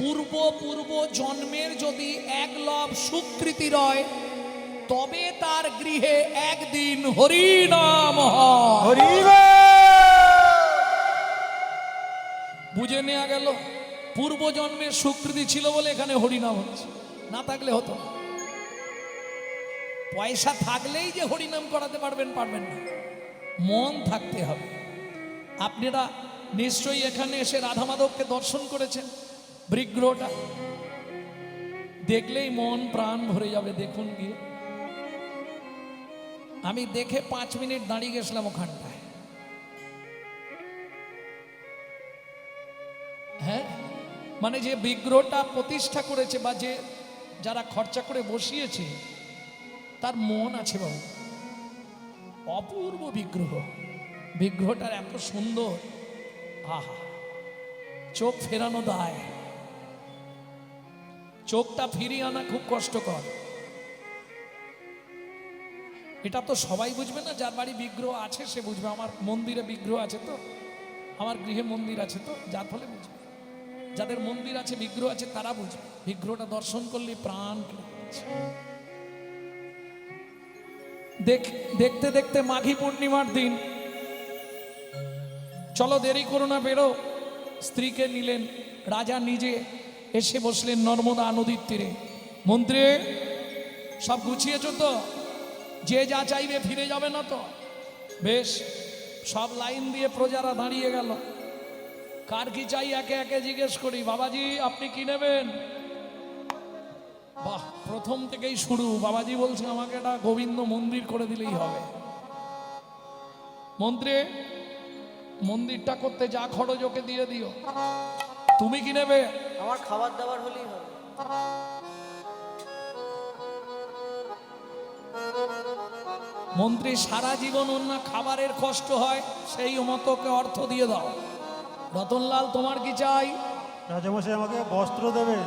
পূর্ব পূর্ব জন্মের যদি এক লব সুকৃতি রয়, তবে তার গৃহে একদিন হরিনাম হয়। বুঝে নেওয়া গেল, পূর্ব জন্মের সুকৃতি ছিল বলে এখানে হরিনাম হচ্ছে, না থাকলে হতো না। পয়সা থাকলেই যে হরিনাম করাতে পারবেন না, মন থাকতে হবে। আপনারা নিশ্চয়ই এখানে এসে রাধা মাধবকে দর্শন করেছেন। বিগ্রহটা দেখলেই মন প্রাণ ভরে যাবে। দেখুন গিয়ে, আমি দেখে 5 মিনিট দাঁড়িয়ে গেছিলাম ওখানটায়। হ্যাঁ, মানে যে বিগ্রহটা প্রতিষ্ঠা করেছে বা যে যারা খরচা করে বসিয়েছে, তার মন আছে বাবু। অপূর্ব বিগ্রহ, বিগ্রহটার এত সুন্দর, আহা, চোখ ফেরানো দায়। চোখটা ফিরিয়ে আনা খুব কষ্টকর। এটা তো সবাই বুঝবে না, যার বাড়ি বিগ্রহ আছে সে বুঝবে। আমার মন্দিরে বিগ্রহ আছে তো, আমার গৃহে মন্দির আছে তো, যার ফলে বুঝবে। যাদের মন্দির আছে, বিগ্রহ আছে, তারা বুঝবে। বিগ্রহটা দর্শন করলে প্রাণ দেখতে দেখতে মাঘী পূর্ণিমার দিন। চলো দেরি করো না, বেরো। স্ত্রীকে নিলেন, রাজা নিজে এসে বসলেন নর্মদা নদীর তীরে। মন্ত্রী, সব গুছিয়েছ তো? যে যা চাইবে ফিরে যাবে না তো? বেশ। সব লাইন দিয়ে প্রজারা দাঁড়িয়ে গেল। কার কি চাই একে একে জিজ্ঞেস করি। বাবাজি, আপনি কি নেবেন? বাহ, প্রথম থেকেই শুরু। বাবাজি বলছে আমাকে একটা গোবিন্দ মন্দির করে দিলেই হবে। মন্ত্রী, মন্দিরটা করতে যা খরচ ওকে দিয়ে দিও। তুমি কি নেবে? আমার খাবার দাবার হলেই হবে। মন্ত্রী, সারা জীবন অন্য খাবারের কষ্ট হয়, সেই মতোকে অর্থ দিয়ে দাও। রতনলাল, তোমার কি চাই? রাজামশাই আমাকে বস্ত্র দেবে।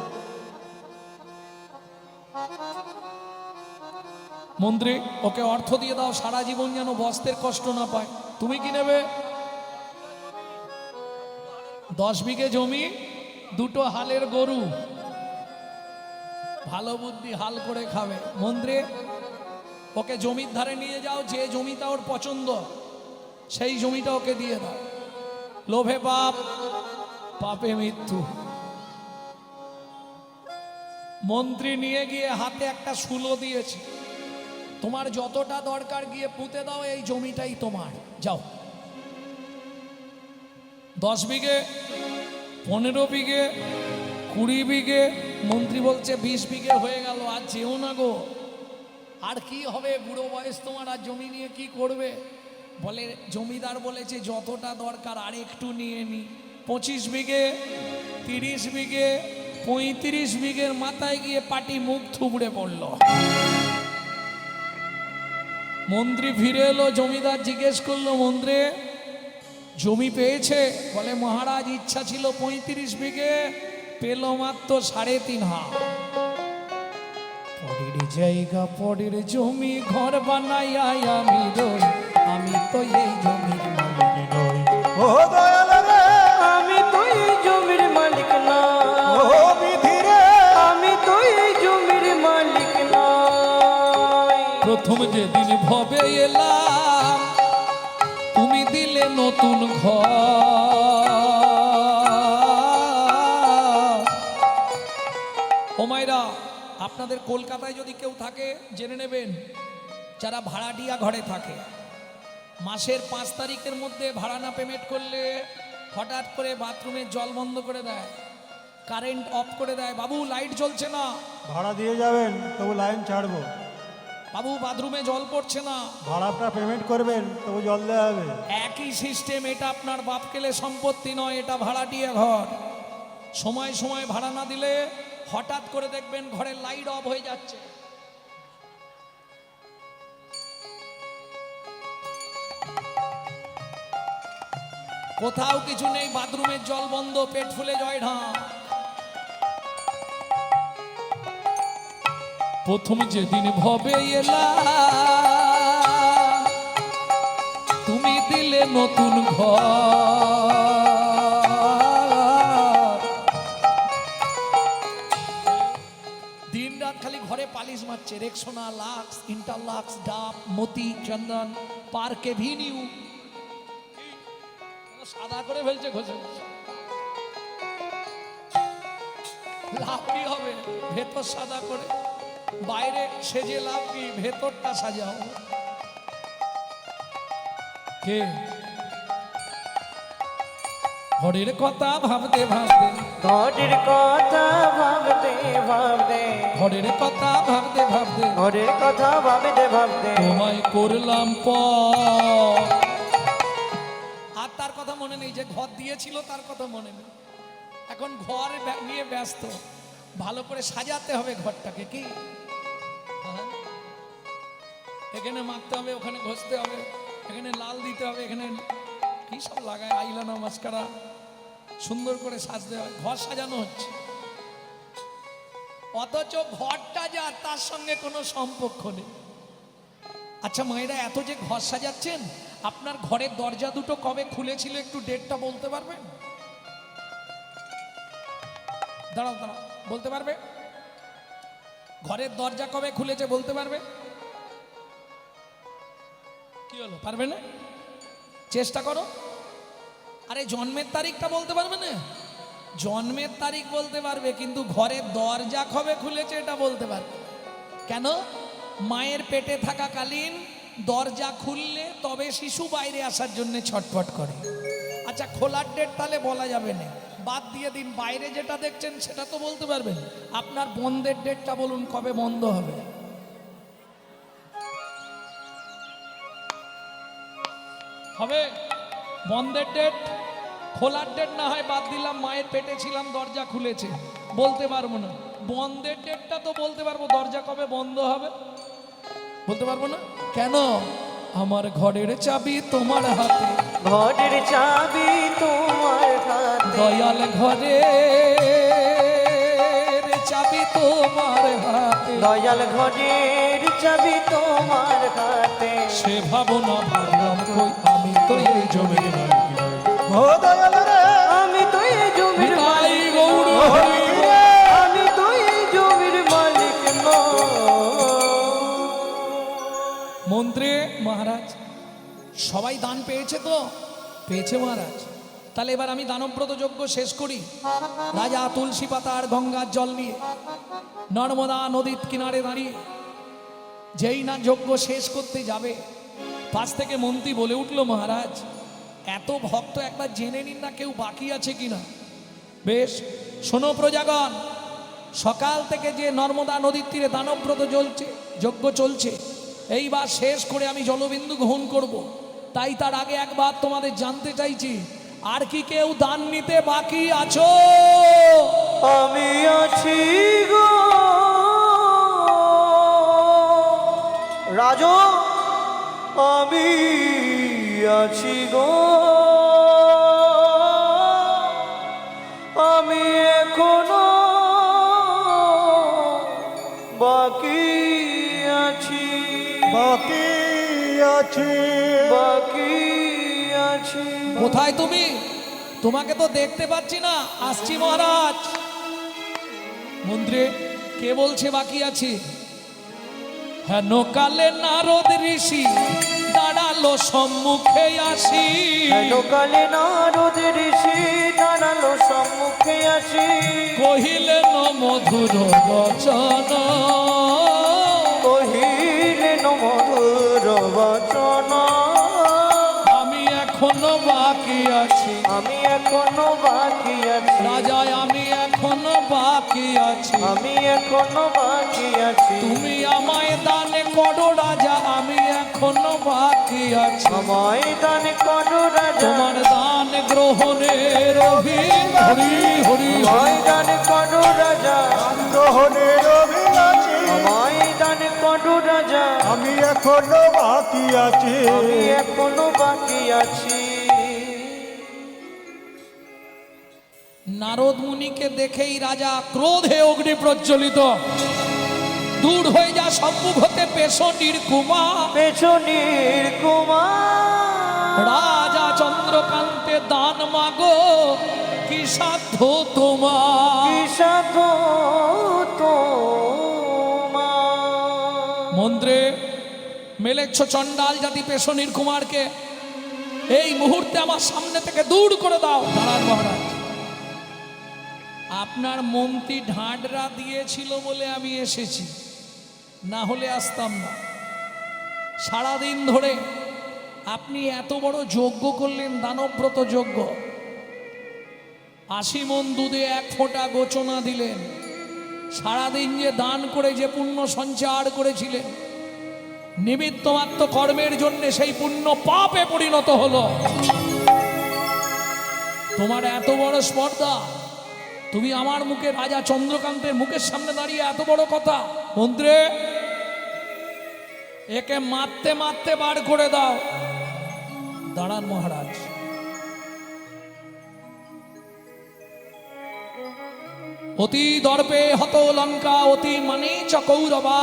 মন্ত্রী, ওকে অর্থ দিয়ে দাও, সারা জীবন যেন বস্ত্রের কষ্ট না পায়। তুমি কি নেবে? 10 বিঘে জমি, 2টো হালের গরু। ভালো বুদ্ধি, হাল করে খাবে। মন্ত্রী, ওকে জমির ধারে নিয়ে যাও, যে জমিটা ওর পছন্দ সেই জমিটা ওকে দিয়ে দাও। লোভে পাপ, পাপে মৃত্যু। মন্ত্রী নিয়ে গিয়ে হাতে একটা শুলো দিয়েছে। তোমার যতটা দরকার গিয়ে পুঁতে দাও, এই জমিটাই তোমার, যাও। 10 বিঘে, 15 বিঘে, 20 বিঘে। মন্ত্রী বলছে 20 বিঘে হয়ে গেল, আর যেও না গো। আর কি হবে, বুড়ো বয়স তোমার, আর জমি নিয়ে কি করবে? বলে, জমিদার বলেছে যতটা দরকার আর একটু নিয়ে নি। 25 বিঘে, 30 বিঘে, 35 বিঘের মাথায় গিয়ে পাটি মুখ থুবড়ে পড়ল। মন্ত্রী ফিরে এলো, জমিদার জিজ্ঞেস করলো, মন্ত্রী জমি পেয়েছে? বলে, মহারাজ ইচ্ছা ছিল 35 বিঘে, পেল মাত্র 3.5 হাত। পরের জায়গা, পরের জমি, ঘর বানাই আমি রই, আমি তো এই জমির মালিক নই। ও দয়াল রে, আমি তো এই জমির মালিক না। ও বিধি রে, আমি তো এই জমির মালিক না। প্রথম যেদিন ভবে এলাম, তুমি দিলে নতুন ঘর। ও মায়েরা, আপনাদের কলকাতায় যদি কেউ থাকে জেনে নেবেন, যারা ভাড়াটিয়া ঘরে থাকে, মাসের 5 তারিখের মধ্যে ভাড়া না পেমেন্ট করলে হঠাৎ করে বাথরুমের জল বন্ধ করে দেয়, কারেন্ট অফ করে দেয়। বাবু, লাইট জ্বলছে না। ভাড়া দিয়ে যাবেন, তবু লাইন ছাড়বো। বাবু, বাথরুমে জল পড়ছে না। ভাড়াটা পেমেন্ট করবেন, তবু জল দেওয়া হবে। একই সিস্টেম। এটা আপনার বাপকেলে সম্পত্তি নয়, এটা ভাড়াটিয়া ঘর। সময় সময় ভাড়া না দিলে হঠাৎ করে দেখবেন ঘরের লাইট অফ হয়ে যাচ্ছে। কোথাও কিছু নেই, বাথরুমের জল বন্ধ, পেট ফুলে জয় ঢাক। প্রথম যেদিন ভবে এলাম, তুমি দিলে নতুন ঘর। খালি ঘরে পালিশ মারছে, রেক্সোনা, লাক্স, ইন্টারলাক্স, ডাব, মতি, চন্দন, পার্কে ভিনিউ, সাদা করে ফেলছে ঘষে ঘষে। লাভ কি হবে? ভেতর সাদা করে, বাইরে সেজে লাভ কি? ভেতরটা সাজাও। কে? ঘরের কথা ভাবতে ভাবতে, ঘরের কথা ভাবতে ভাবতে, ঘরের কথা ভাবতে ভাবতে, ঘরের কথা ভাবতে ভাবতে তোমায় করলাম আর তার কথা মনে নেই, যে ঘর দিয়েছিল তার কথা মনে নেই। এখন ঘর নিয়ে ব্যস্ত, ভালো করে সাজাতে হবে ঘরটাকে। কি হ্যাঁ? এখানে মাখতে হবে, ওখানে ঘষতে হবে, এখানে লাল দিতে হবে, এখানে কি সব লাগায়, আইলানা, মাস্কারা, সুন্দর করে সাজতে হবে। ঘর সাজানো হচ্ছে, অথচ ঘরটা যা তার সঙ্গে কোনো সম্পর্ক নেই। আচ্ছা মায়েরা, এত যে ঘর সাজাচ্ছেন, আপনার ঘরের দরজা দুটো কবে খুলেছিল একটু ডেটটা বলতে পারবেন? দাঁড়াও দাঁড়াও, বলতে পারবে? ঘরের দরজা কবে খুলেছে বলতে পারবে? কি হলো, পারবে না? চেষ্টা করো। আরে জন্মের তারিখটা বলতে পারবে না? জন্মের তারিখ বলতে পারবে, কিন্তু ঘরের দরজা কবে খুলেছে এটা বলতে পারবে। কেন? মায়ের পেটে থাকাকালীন দরজা খুললে তবে শিশু বাইরে আসার জন্য ছটফট করে। আচ্ছা খোলার ডেট তাহলে বলা যাবে না, বাদ দিয়ে দিন। বাইরে যেটা দেখছেন সেটা তো বলতে পারবেন। আপনার বন্ধের ডেটটা বলুন, কবে বন্ধ হবে? হবে বন্ধের ডেট? খোলার ডেট না হয় বাদ দিলাম, মায়ের পেটে ছিলাম দরজা খুলেছে, বলতে পারবো না। বন্ধের ডেটটা তো বলতে পারবো, দরজা কবে বন্ধ হবে বলতে পারবো না। কেন? আমার ঘরের চাবি তোমার হাতে, ঘরের চাবি তোমার হাতে, দয়াল ঘরের চাবি তোমার হাতে, দয়াল ঘরের চাবি তোমার হাতে। সে ভাবনা ভাবলাম কই, আমি তো এই জমির মালিক নই। ও দয়াল রে, আমি তো এই জমির নিতাই মালিক গৌর নই। হরি বল। আমি তো এই জমির মালিক নই। মন্ত্রী মহারাজ সবাই দান পেয়েছে তো? পেয়েছে মহারাজ। তাহলে এবার আমি দানব্রত যজ্ঞ শেষ করি। রাজা তুলসী পাতা আর গঙ্গার জল নিয়ে নর্মদা নদীর কিনারে দাঁড়িয়ে যেই না যজ্ঞ শেষ করতে যাবে, পাশ থেকে মন্ত্রী বলে উঠল, মহারাজ এত ভক্ত একবার জেনে নিন না কেউ বাকি আছে কিনা। বেশ, শোনো প্রজাগণ, সকাল থেকে যে নর্মদা নদীর তীরে দানব্রত জ্বলছে, যজ্ঞ চলছে, এইবার শেষ করে আমি জলবিন্দু গ্রহণ করব। তাই তার আগে একবার তোমাদের জানতে চাইছি, আর কি কেউ দান নিতে বাকি আছো? আমি আছি গো রাজু, আমি আছি গো, আমি এখনো বাকি আছি, বাকি আছি। বাকি আছি। কোথায় তুমি? তোমাকে তো দেখতে পাচ্ছি না। আসছি মহারাজ। মন্ত্রী, কে বলছে বাকি আছে? হেন কালে নারদ ঋষি দাঁড়ালো সম্মুখে আসি, লোকালে নারদ ঋষি দাঁড়ালো সম্মুখে আসি, কহিলেন মধুর বচন, কহিলেন মধুর বচন, আমি এখনো বাকি আছি, আমি এখনো বাকি আছি, রাজা আমি এখনো বাকি আছি, আমি এখনো বাকি আছি, তুমি আমায় দানে করো রাজা, আমি এখনো বাকি আছি, আমায় দান করো রাজা, তোমার দান গ্রহণের হরি হরি আমায় দান করো রাজা, গ্রহণের অভিলাষী, আমায় দান করো রাজা, আমি এখনো বাকি আছি। আমি এখনো বাকি আছি। নারদ মুনিকে দেখেই রাজা ক্রোধে অগ্নি প্রজ্বলিত, দূর হয়ে যা সম্মুখ হতে পেছনির কুমার, পেছনের কুমার, রাজা চন্দ্রকান্তে দান মাগো, কি সাধ্য তোমার? কি সাধু তোমার? মন্ত্রে মেলেচ্ছ চণ্ডাল জাতি পেশনির কুমারকে এই মুহূর্তে আমার সামনে থেকে দূর করে দাও। দাঁড়ান মহারাজ, আপনার মন্ত্রী ঢাঁডরা দিয়েছিল বলে আমি এসেছি, না হলে আসতাম না। সারাদিন ধরে আপনি এত বড় যজ্ঞ করলেন, দানব্রত যজ্ঞ, 80 মণ দুধে 1 ফোঁটা গোচনা দিলেন। সারাদিন যে দান করে যে পুণ্য সঞ্চার করেছিলেন, নিমিত্তমাত্র কর্মের জন্য সেই পুণ্য পাপে পরিণত হলো। তোমার এত বড় স্পর্ধা, তুমি আমার মুখে, রাজা চন্দ্রকান্তের মুখের সামনে দাঁড়িয়ে এত বড় কথা। মন্ত্রে, একে মারতে মারতে বার করে দাও। দাঁড়ান মহারাজ, অতি দর্পে হত লঙ্কা, অতি মানে চ কৌরবা,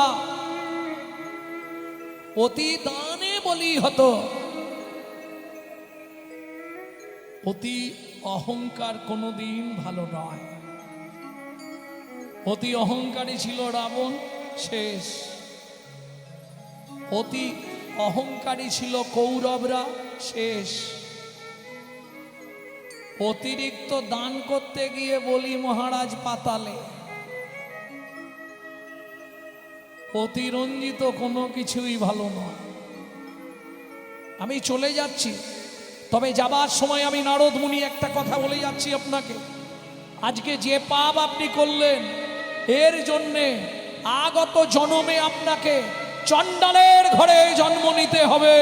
অতি দানে বলি হত। অতি অহংকার কোনোদিন ভালো নয়। অতি অহংকারী ছিল রাবণ, শেষ। অতি অহংকারী ছিল কৌরবরা, শেষ। অতিরিক্ত দান করতে গিয়ে বলি মহারাজ পাতালে। অতিরঞ্জিত কোনো কিছুই ভালো নয়। আমি চলে যাচ্ছি, তবে যাবার সময় আমি নারদ মুনি একটা কথা বলে যাচ্ছি আপনাকে। আজকে যে পাপ আপনি করলেন, এর জন্যে আগত জন্মে আপনাকে চণ্ডালের ঘরে জন্ম নিতে হবে।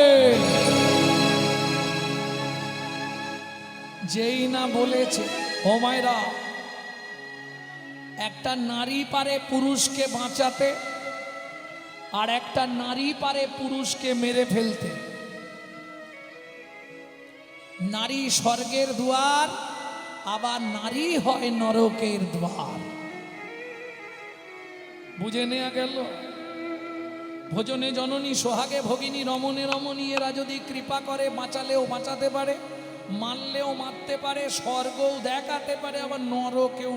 যেই না বলেছে, ও মায়েরা, একটা নারী পারে পুরুষকে বাঁচাতে, আর একটা নারী পারে পুরুষকে মেরে ফেলতে। নারী স্বর্গের দুয়ার, আবার নারী হয় নরকের দ্বার। বুঝে নেওয়া গেল? ভোজনে জননী, সোহাগে ভগিনী, রমণে রমণী, এরা যদি কৃপা করে বাঁচালেও বাঁচাতে পারে, মারলেও মারতে পারে, স্বর্গও দেখাতে পারে, আবার নরকেও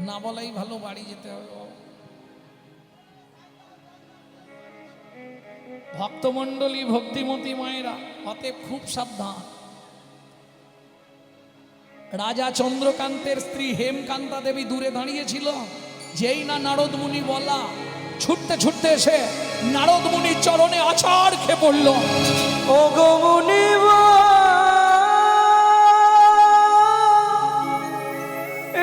না বলাই ভালো, বাড়ি যেতে হবে। ভক্তমণ্ডলী, ভক্তিমতী মায়েরা, অতএব খুব সাবধান। রাজা চন্দ্রকান্তের স্ত্রী হেমকান্তা দেবী দূরে দাঁড়িয়েছিল। যেই না নারদ মুনি বলা, ছুটতে ছুটতে এসে নারদ মুনির চরণে আছাড় খেয়ে পড়ল। ও গো মুনিব,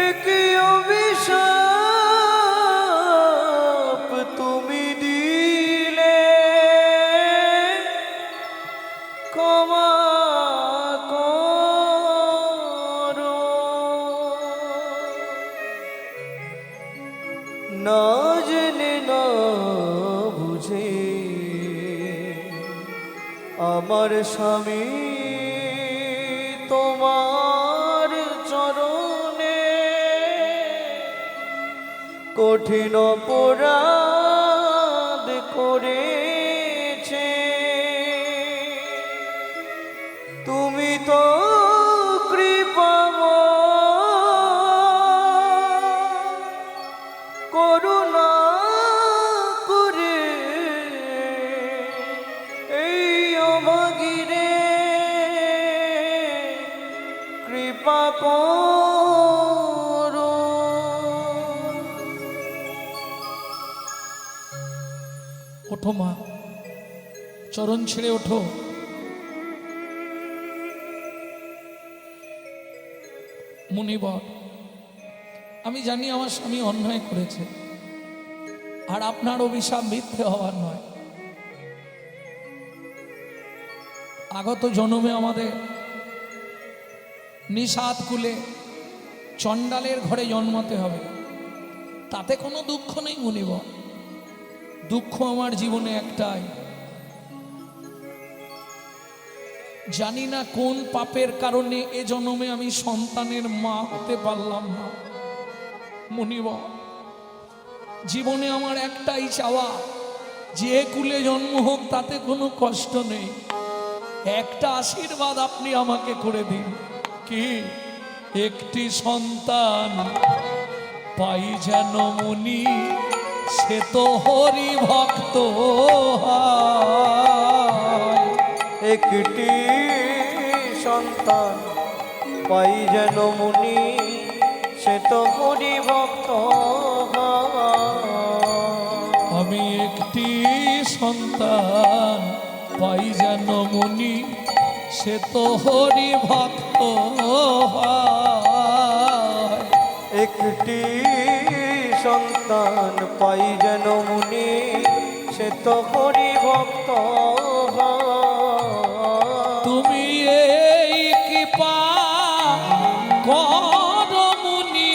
একই অভিশাপ তুমি দিলে, ক্ষমা করো। না জেনে না বুঝে আমার স্বামী তোমার চরণে কঠিন অপরাধ করেছে। তুমি তো করুণা করে এই অভাগীরে কৃপা করো। ওঠো মা, চরণ ছেড়ে ওঠো। মুনিবর, আমি জানি আমার স্বামী অন্যায় করেছে, আর আপনার অভিশাপ মিথ্যে হওয়ার নয়। আগত জন্মে আমাদের নিষাদ কুলে চণ্ডালের ঘরে জন্মাতে হবে, তাতে কোনো দুঃখ নেই মুনিবর। দুঃখ আমার জীবনে একটাই, জানি না কোন পাপের কারণে এ জন্মে আমি সন্তানের মা হতে পারলাম না। মুনিবর, জীবনে আমার একটাই চাওয়া, যে কুলে জন্ম হোক তাতে কোনো কষ্ট নেই, একটা আশীর্বাদ আপনি আমাকে করে দিন। কি? একটি সন্তান পাই যেন মুনি সে তো হরি ভক্ত হয়। একটি সন্তান পাই যেন মুনি সে তো হরি ভক্ত আমি একটি সন্তান পাই যেন মুনি সে তো হরি ভক্ত হয়। একটি সন্তান পাই যেন মুনি সে তো হরি ভক্ত তুমি এই কৃপা কর মুনি,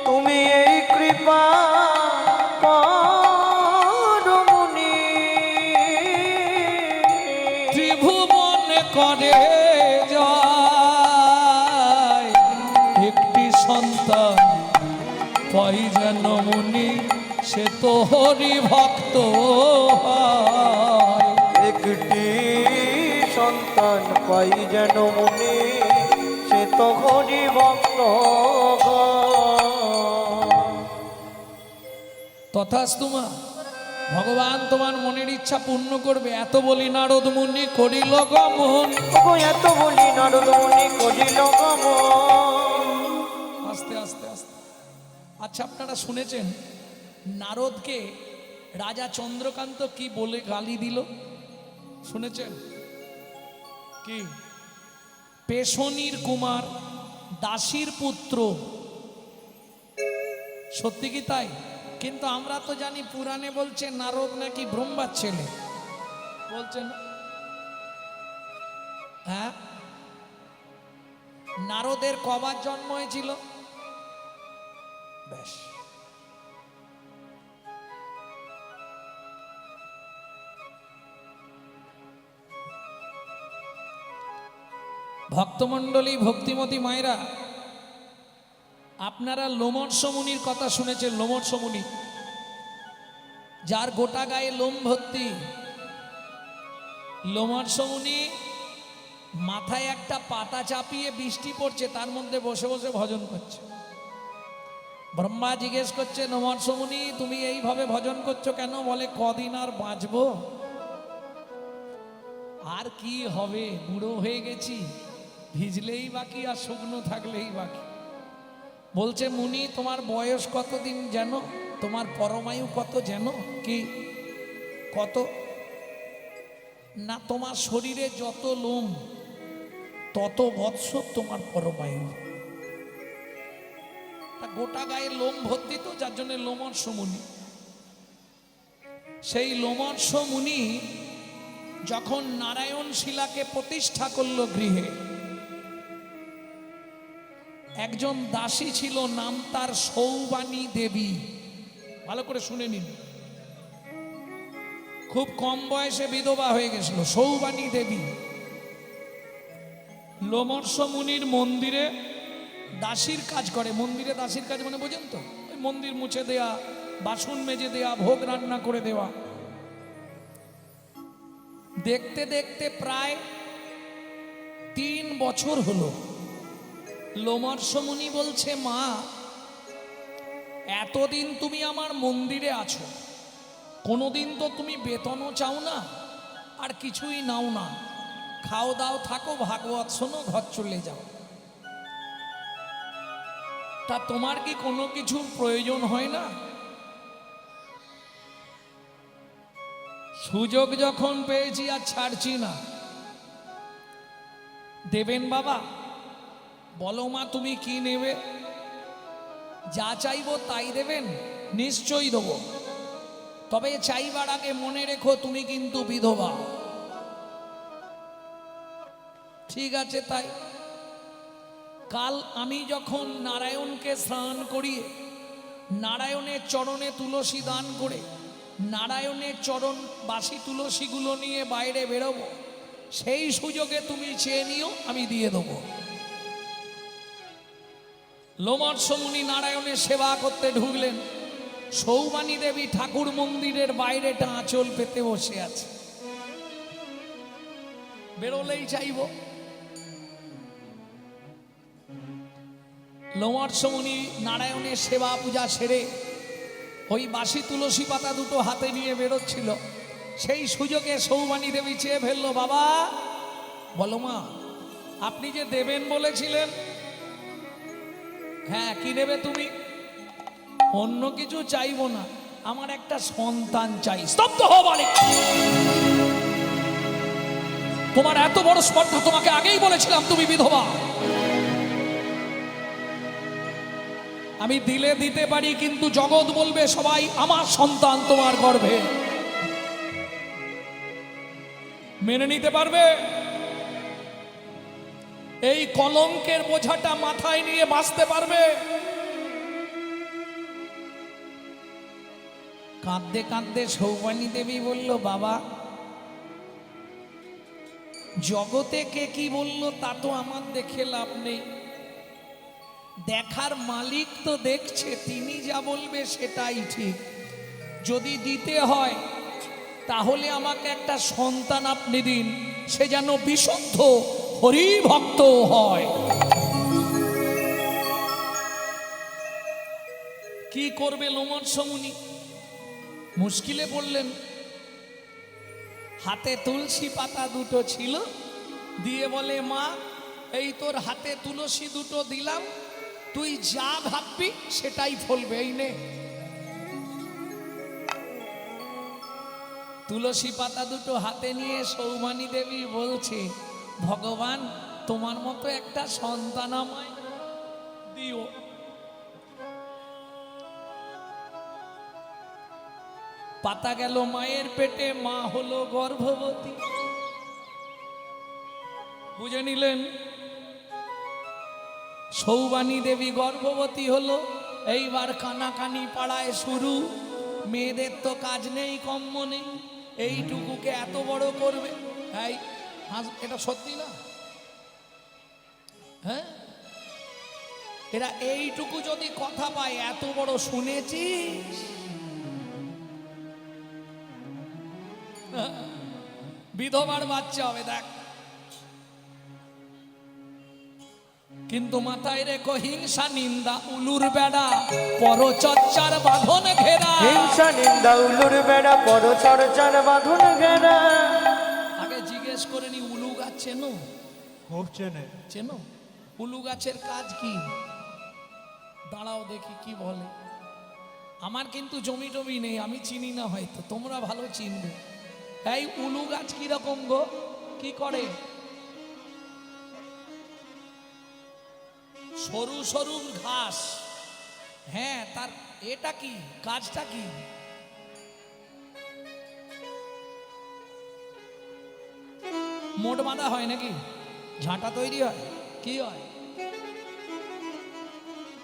তুমি এই কৃপা কর মুনি ত্রিভুবন করে যায় একটি সন্তান পাই যেন মুনি সে তো হরি ভক্ত হয়। একটি সন্তান পাই যেন মুনি সে তো হরি ভক্ত তথাস্তু মা, ভগবান তোমার মনের ইচ্ছা পূর্ণ করবে। এত বলি নারদ মুনি করিল গমন। এত বলি নারদ মুনি করিল গমন। আস্তে আস্তে আস্তে। আচ্ছা, আপনারা শুনেছেন নারদকে রাজা চন্দ্রকান্ত কি বলে গালি দিল? শুনেছেন কি? পেশনির কুমার, দাসীর পুত্র। সত্যি কি তাই? কিন্তু আমরা তো জানি পুরাণে বলছে নারদ নাকি ব্রহ্মার ছেলে, বলছেন হ্যাঁ? নারদের কবার জন্ম হয়েছিল? বেশ, ভক্তমণ্ডলী, ভক্তিমতী মায়েরা, আপনারা লোমর্ষ মুনির কথা শুনেছেন? লোমর্ষ মুনি, যার গোটা গায়ে লোম ভর্তি। লোমর্ষ মুনি মাথায় একটা পাতা চাপিয়ে, বৃষ্টি পড়ছে, তার মধ্যে বসে বসে ভজন করছে। ব্রহ্মা জিজ্ঞেস করছে, লোমর্ষ মুনি তুমি এইভাবে ভজন করছো কেন? বলে কদিন আর বাঁচবো, আর কি হবে, বুড়ো হয়ে গেছি, ভিজলেই বাকি আর শুকনো থাকলেই বাকি। বলছে মুনি তোমার বয়স কতদিন যেন? তোমার পরমায়ু কত যেন? কি কত? না, তোমার শরীরে যত লোম তত বৎসর তোমার পরমায়ু। গোটা গায়ে লোম ভর্তি তো, যার জন্য লোমর্ষ মুনি। সেই লোমর্ষ মুনি যখন নারায়ণ শিলাকে প্রতিষ্ঠা করলো গৃহে, একজন দাসী ছিল, নাম তার সৌবানী দেবী। ভালো করে শুনে নিন, খুব কম বয়সে বিধবা হয়ে গেছিল সৌবানী দেবী। লোমর্ষ মুনির মন্দিরে দাসীর কাজ করে। মন্দিরে দাসীর কাজ মানে বোঝেন তো? ওই মন্দির মুছে দেয়া, বাসন মেজে দেয়া, ভোগ রান্না করে দেওয়া। দেখতে দেখতে প্রায় 3 বছর হলো। লোমর্ষ মুনি বলছে, মা এতদিন তুমি আমার মন্দিরে আছো, কোনোদিন তো তুমি বেতনও চাও না, আর কিছুই নাও না, খাও দাও থাকো, ভাগবত শোনো, ঘর চলে যাও। তা তোমার কি কোনো কিছুর প্রয়োজন হয় না? সুযোগ যখন পেয়েছি আর ছাড়ছি না। দেবেন বাবা? বলো মা তুমি কি নেবে? যা চাইবো তাই দেবেন? নিশ্চয়ই দেবো, তবে চাইবার আগে মনে রেখো তুমি কিন্তু বিধবা। ঠিক আছে, তাই কাল আমি যখন নারায়ণকে স্নান করিয়ে নারায়ণের চরণে তুলসী দান করে নারায়ণের চরণ বাসি তুলসীগুলো নিয়ে বাইরে বেরোবো, সেই সুযোগে তুমি চেয়ে নিও, আমি দিয়ে দেবো। লোমর্ষ মুনি নারায়ণের সেবা করতে ঢুকলেন। সৌবানী দেবী ঠাকুর মন্দিরের বাইরেটা আঁচল পেতে বসে আছে। বেরোলেই চাইব। লোমার সমনি নারায়ণের সেবা পূজা সেরে ওই বাসি তুলসী পাতা দুটো হাতে নিয়ে বেরোচ্ছিল, সেই সুযোগে সৌবানী দেবী চেয়ে ফেললো, বাবা বলো মা, আপনি যে দেবেন বলেছিলেন, হ্যাঁ কি নেবে তুমি? অন্য কিছু চাইবো না, আমার একটা সন্তান চাই। স্তব্ধ হও বালিক, তোমার এত বড় স্পর্ধা, তোমাকে আগেই বলেছিলাম তুমি বিধবা। আমি দিলে দিতে পারি, কিন্তু জগৎ বলবে সবাই আমার সন্তান তোমার গর্ভে। মেনে নিতে পারবে? এই কলঙ্কের বোঝাটা মাথায় নিয়ে বাঁচতে পারবে? কাঁদতে কাঁদতে সৌবানী দেবী বলল, বাবা জগতে কে কি বলল তা তো আমার দেখে লাভ নেই, দেখার মালিক তো দেখছে, তিনি যা বলবে সেটাই ঠিক। যদি দিতে হয় তাহলে আমাকে একটা সন্তান আপনি দিন, সে যেন বিশুদ্ধ হরি ভক্ত হয়। কি করবে লোমর সমুনি? মুশকিলে পড়লেন। হাতে তুলসী পাতা দুটো ছিল, দিয়ে বলে, মা এই তোর হাতে তুলসী দুটো দিলাম, তুই যা ভাববি সেটাই ফলবে, এই নে। তুলসী পাতা দুটো হাতে নিয়ে সৌবানী দেবী বলছে, ভগবান তোমার মতো একটা সন্তান আমায় দিও। পাতা গেল মায়ের পেটে, মা হলো গর্ভবতী। বুঝে নিলেন? সৌবানী দেবী গর্ভবতী হলো। এইবার কানাকানি পাড়ায় শুরু, মেয়েদের তো কাজ নেই কম্ম নেই, এইটুকুকে এত বড় করবে। এই এটা সত্যি না? হ্যাঁ, এরা এইটুকু যদি কথা পায়, এত বড় শুনেছিস? বিধবার বাচ্চা হবে দেখ। কিন্তু মাথায় রেখো, হিংসা নিন্দা উলুর বেড়া, পরচর্চার বাঁধন ঘেরা। হিংসা নিন্দা উলুর বেড়া, পরচর্চার বাঁধন ঘেরা। আগে জিজ্ঞেস করে নি, উলু গাছ চেনো? খুব চেনে। চেনো? উলু গাছের কাজ কি? দাঁড়াও দেখি কি বলে। আমার কিন্তু জমি টমি নেই, আমি চিনি না, হয়তো তোমরা ভালো চিনবে। এই উলু গাছ কিরকম গো? কি করে? সরু সরু ঘাস, হ্যাঁ, তার এটা কি কাজটা কি? মোট বাঁধা হয় নাকি? ঝাঁটা তৈরি হয়? কি হয়?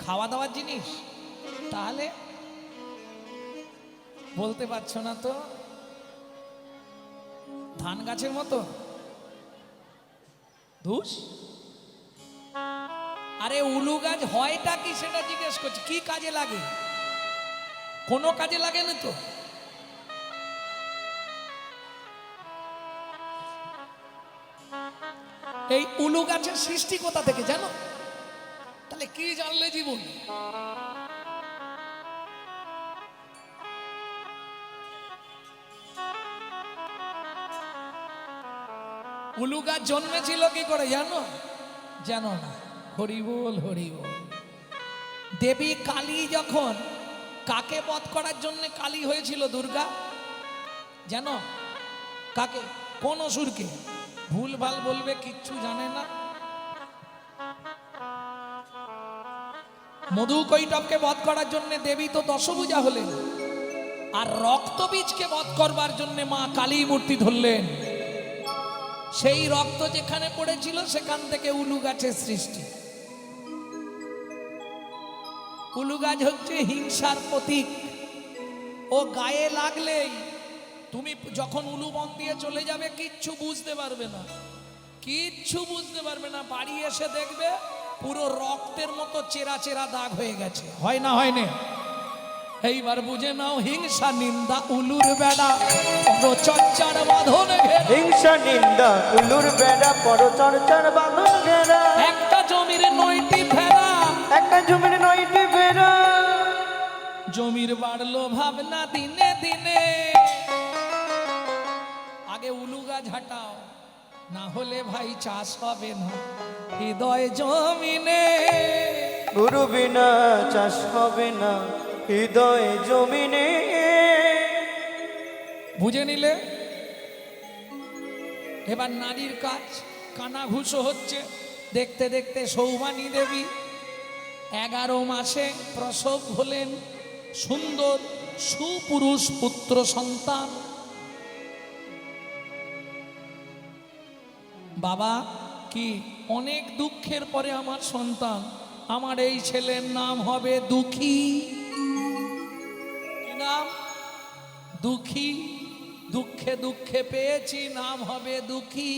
খাওয়া দাওয়ার জিনিস? তাহলে বলতে পারছো না তো? ধান গাছের মতো ধুস। আরে উলু গাছ হয়টা কি সেটা জিজ্ঞেস করছি। কি কাজে লাগে? কোনো কাজে লাগে না তো। এই উলু গাছের সৃষ্টি কোথা থেকে জানো? তাহলে কি জানলে জীবন? উলু গাছ জন্মেছিল কি করে জানো? জানো না? হরি বল হরি বল। দেবী কালী যখন কাকে বধ করার জন্য কালী হয়েছিল দুর্গা জানো? কাকে? কোন অসুরকে? ভুল ভাল বলবে, কিচ্ছু জানে না। মধু কৈটবকে বধ করার জন্য দেবী তো দশভুজা হলেন, আর রক্তবীজকে বধ করবার জন্য মা কালী মূর্তি ধরলেন। সেই রক্ত যেখানে পড়েছিল সেখান থেকে উলু গাছের সৃষ্টি। উলু গাছ হচ্ছে হিংসার প্রতীক। ও গায়ে লাগলেই তুমি যখন উলু বন দিয়ে চলে যাবে, কিচ্ছু বুঝতে পারবে না, কিচ্ছু বুঝতে পারবে না। বাড়ি এসে দেখবে পুরো রক্তের মতো চেরা চেরা দাগ হয়ে গেছে। হয় না? হয় না? এইবার বুঝে নাও, হিংসা নিন্দা উলুর বেড়া, পরচর্চার বাঁধন ঘেরা। হিংসা নিন্দা উলুর বেড়া, পরচর্চার বাঁধন ঘেরা। একটা জমির 9টি ভেড়া, একটা জমির বাড়লো ভাবনা দিনে দিনে, আগে উলু গাছ হাঁটাও, না হলে ভাই চাষ হবে না হৃদয় জমিনে। গুরু বিনা চাষ হবে না হৃদয় জমিনে। বুঝে নিলে? এবার নারীর কাজ, কানাঘুষো হচ্ছে। দেখতে দেখতে সৌভানী দেবী 11 মাসে প্রসব হলেন সুন্দর সুপুরুষ পুত্র সন্তান। বাবা কি অনেক দুঃখের পরে আমার সন্তান, আমার এই ছেলের নাম হবে দুঃখী। কি নাম? দুঃখী। দুঃখে দুঃখে পেয়েছি, নাম হবে দুঃখী।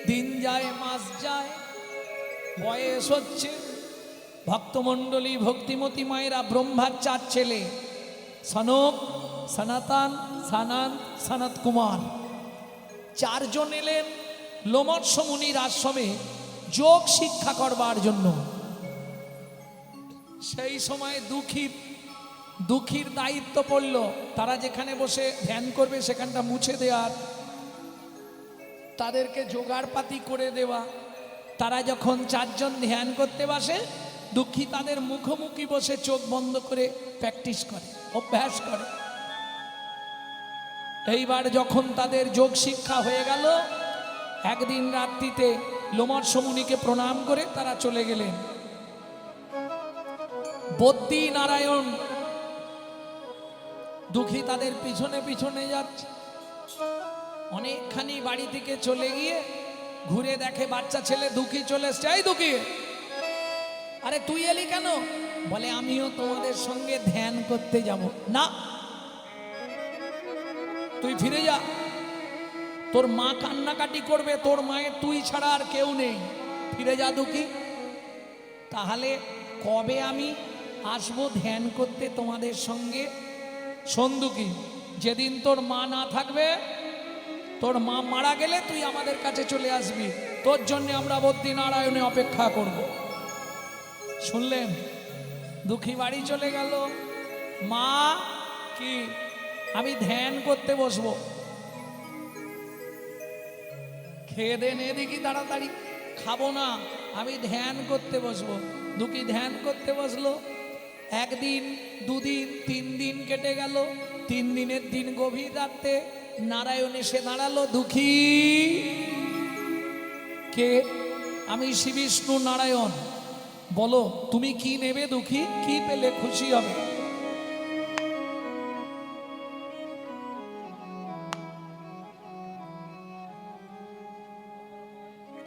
দিন যায় মাস যায়, বয়স হচ্ছে। ভক্তমণ্ডলী ভক্তিমতী মায়েরা ব্রহ্মার 4 ছেলে, সনক, সনাতন, সানন্দ, সনত কুমার। 4 জন এলেন লোমৎস মুনির আশ্রমে যোগ শিক্ষা করবার জন্য। সেই সময় দুঃখীর দায়িত্ব পড়ল, তারা যেখানে বসে ধ্যান করবে সেখানটা মুছে দেওয়ার, তাদেরকে জোগাড়পাতি করে দেওয়া। তারা যখন 4 জন ধ্যান করতে বসে, দুঃখী তাদের মুখোমুখি বসে চোখ বন্ধ করে প্র্যাকটিস করে, অভ্যাস করে। এইবার যখন তাদের যোগ শিক্ষা হয়ে গেল, একদিন রাত্রিতে লোমৎস মুনিকে প্রণাম করে তারা চলে গেলেন। বদ্রী নারায়ণ দুঃখী তাদের পিছনে পিছনে যাচ্ছে। অনেকখানি বাড়ি থেকে চলে গিয়ে ঘুরে দেখে বাচ্চা ছেলে দুঃখী চলে এসছে। এই দুঃখী, আরে তুই এলি কেন? বলে আমিও তোমাদের সঙ্গে ধ্যান করতে যাব। না, তুই ফিরে যা, তোর মা কান্নাকাটি করবে, তোর মায়ের তুই ছাড়া আর কেউ নেই, ফিরে যা দুঃখী। তাহলে কবে আমি আসবো ধ্যান করতে তোমাদের সঙ্গে? শোন দুঃখী, যেদিন তোর মা না থাকবে, তোর মা মারা গেলে তুই আমাদের কাছে চলে আসবি, তোর জন্য আমরা বদ্রী নারায়ণে অপেক্ষা করব। শুনলেন? দুঃখী বাড়ি চলে গেল। মা কি, আমি ধ্যান করতে বসবো। খেয়ে দেন এদিকে তাড়াতাড়ি। খাবো না, আমি ধ্যান করতে বসবো। দুঃখী ধ্যান করতে বসলো। 1 দিন 2 দিন 3 দিন কেটে গেল। 3 দিনের দিন গভীর রাতে নারায়ণ এসে দাঁড়ালো। দুঃখী কে? আমি শ্রী বিষ্ণু নারায়ণ। বলো তুমি কি নেবে দুঃখী? কি পেলে খুশি হবে?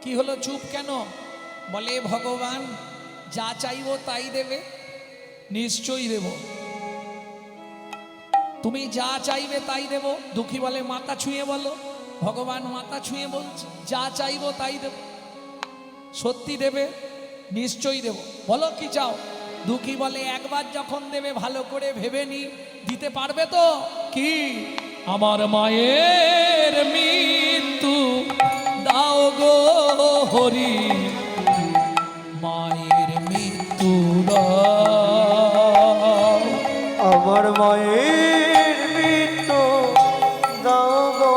কি হলো, চুপ কেন? বলে ভগবান যা চাইবো তাই দেবে। নিশ্চয়ই দেব, তুমি যা চাইবে তাই দেব। দুঃখী বলে মাথা ছুঁয়ে বলো। ভগবান মাথা ছুঁয়ে বলছে যা চাইবো তাই দেব। সত্যি দেবে? নিশ্চয়ই দেব। বলো কি চাও? দুঃখী বলে একবার যখন দেবে ভালো করে ভেবে নি, দিতে পারবে তো? কি? আমার মায়ের মৃত্যু দাও গো হরি, মায়ের মৃত্যু দাও। আমার মায়ের মৃত্যু দাও গো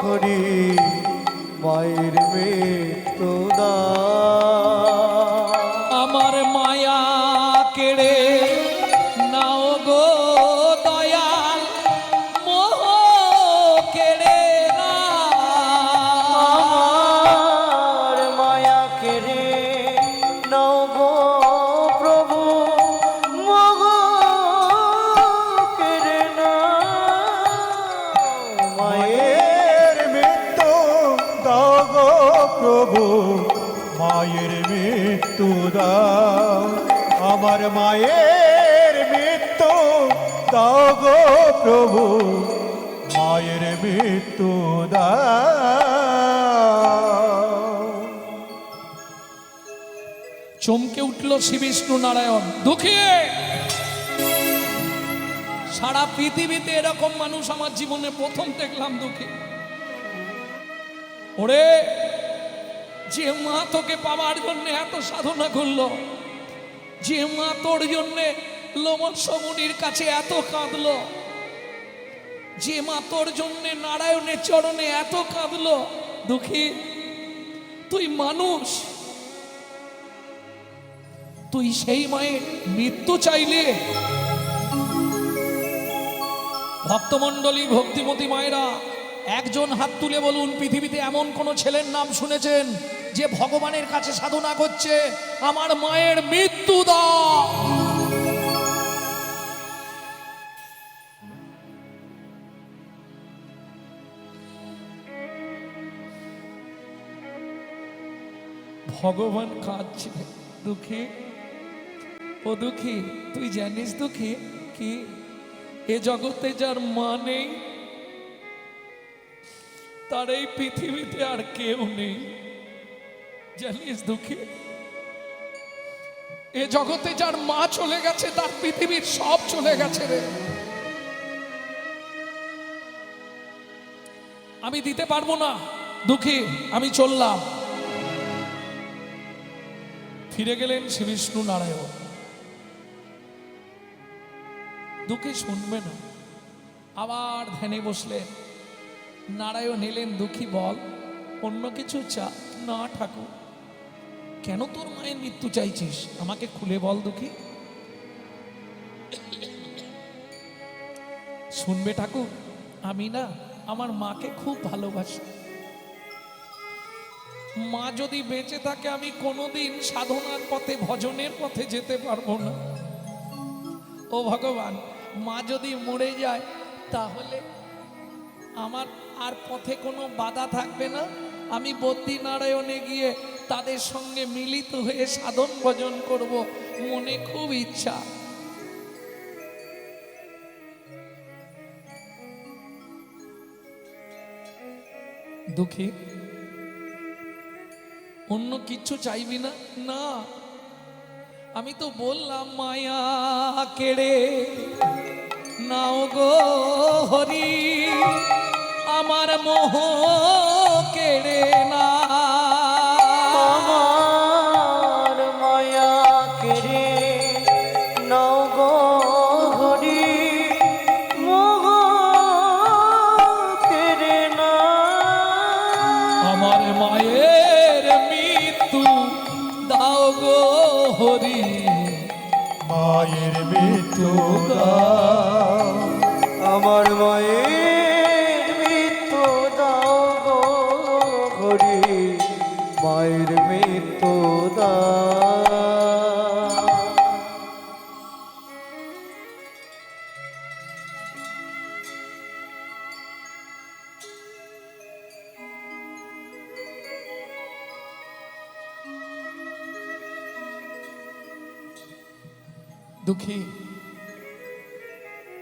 হরি, মায়ের মৃত্যু দাও। আমার মায়া কেড়ে নাও গো দয়াল, মোহ কেড়ে নাও। আমার মায়া কেড়ে নাও গো প্রভু, মোহ কেড়ে নাও। মায়ের মৃত্যু দাও গো প্রভু, মায়ের মৃত্যু দাও। আমার মায়ের মৃত্যু দাও গো প্রভু, মায়ের মৃত্যু দাও। চমকে উঠল শ্রী বিষ্ণু নারায়ণ। দুঃখী, সারা পৃথিবীতে এরকম মানুষ আমার জীবনে প্রথম দেখলাম। দুঃখী, ওরে যে মা তোকে পাওয়ার জন্য এত সাধনা করলো, যে মা তোর জন্য লোমশ মুনির কাছে এত কাঁদলো, যে মা তোর জন্য নারায়ণের চরণে এত কাঁদলো। দুঃখী, তুই মানুষ, তুই সেই মায়ের মৃত্যু চাইলে? ভক্তমণ্ডলী, ভক্তিমতী মায়েরা, একজন হাত তুলে বলুন, পৃথিবীতে এমন কোন ছেলের নাম শুনেছেন যে ভগবানের কাছে সাধনা করছে আমার মায়ের মৃত্যু দাও? ভগবান কাঁদছে। দুঃখী, ও দুঃখী, তুই জানিস দুঃখী কি এ জগতে যার মা নেই তার এই পৃথিবীতে আর কেউ নেই, জানিস দুঃখী? এ জগতে যার মা চলে গেছে তার পৃথিবীর সব চলে গেছে রে। আমি দিতে পারবো না দুঃখী, আমি চললাম। ফিরে গেলেন শ্রী বিষ্ণু নারায়ণ। দুঃখী শুনবে না, আবার ধ্যানে বসলেন। নারায়ণ এলেন, দুঃখী বল, অন্য কিছু চা? না ঠাকুর। কেন তোর মায়ের মৃত্যু চাইছিস আমাকে খুলে বল দুঃখী। শুনবে ঠাকুর, আমি না আমার মাকে খুব ভালোবাসি। মা যদি বেঁচে থাকে আমি কোনোদিন সাধনার পথে, ভজনের পথে যেতে পারবো না। ও ভগবান, মা যদি মরে যায় তাহলে আমার আর পথে কোনো বাধা থাকবে না। আমি বদ্রীনারায়ণে গিয়ে তাদের সঙ্গে মিলিত হয়ে সাধন ভজন করব, মনে খুব ইচ্ছা। দুঃখী, অন্য কিচ্ছু চাইবি না? না, আমি তো বললাম মায়া কেড়ে নাও গো হরি, আমার মোহ কেড়ে না। আমার মায়া কেড়ে নাও গো হরি, মোহ কেড়ে না। আমার মায়ের মৃত্যু দাও গো হরি, মায়ের মৃত্যু দাও, আমার মায়ের মৃত্যু দাও গো হরি, মায়ের মৃত্যু দাও। দুঃখী,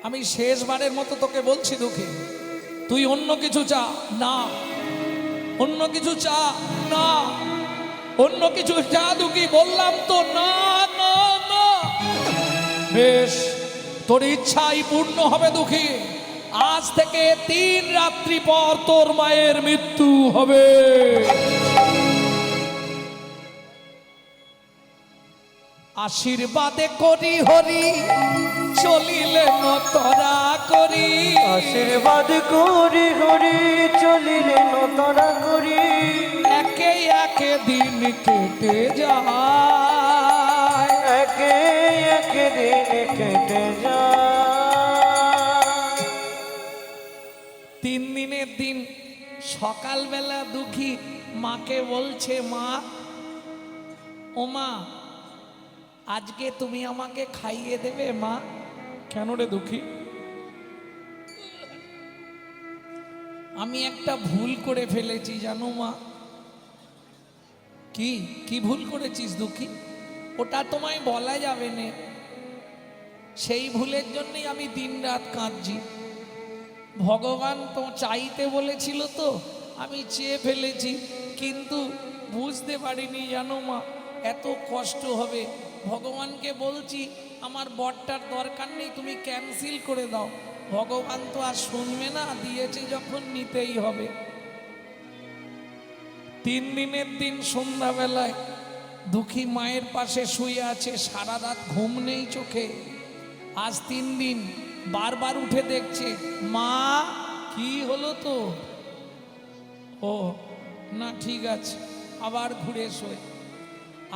আমি শেষবারের মতো তোকে বলছি দুঃখী, তুই অন্য কিছু চা না, অন্য কিছু চা না, অন্য কিছু চা দুঃখী, বললাম তো না না না। বেশ, তোর ইচ্ছাই পূর্ণ হবে দুঃখী। আজ থেকে 3 রাত্রি পর তোর মায়ের মৃত্যু হবে। আশীর্বাদে করি হরি, চলিলে নতরা করি। আশীর্বাদ করি হরি, চলিলে নতরা করি। একে একে দিন কেটে যায়, একে একে দিন কেটে যায়। 3 দিনের দিন সকালবেলা দুঃখী মাকে বলছে, মা, ও মা, আজকে তুমি আমাকে খাইয়ে দেবে মা? কেন রে দুঃখী? আমি একটা ভুল করে ফেলেছি জানো মা। কি কি ভুল করেছিস দুঃখী? ওটা তোমায় বলা যাবে না। সেই ভুলের জন্যই আমি দিনরাত কাঁদছি। ভগবান তো চাইতে বলেছিল, তো আমি চেয়ে ফেলেছি, কিন্তু বুঝতে পারিনি জানো মা এত কষ্ট হবে। ভগবানকে বলছি আমার বরটার দরকার নেই, তুমি ক্যান্সেল করে দাও। ভগবান তো আর শুনবে না, দিয়েছে যখন নিতেই হবে। 3 দিনের দিন সন্ধ্যাবেলায় দুঃখী মায়ের পাশে শুয়ে আছে, সারা রাত ঘুম নেই চোখে। আজ 3 দিন বারবার উঠে দেখছে, মা কি হলো তো? ও না, ঠিক আছে। আবার ঘুরে শোয়,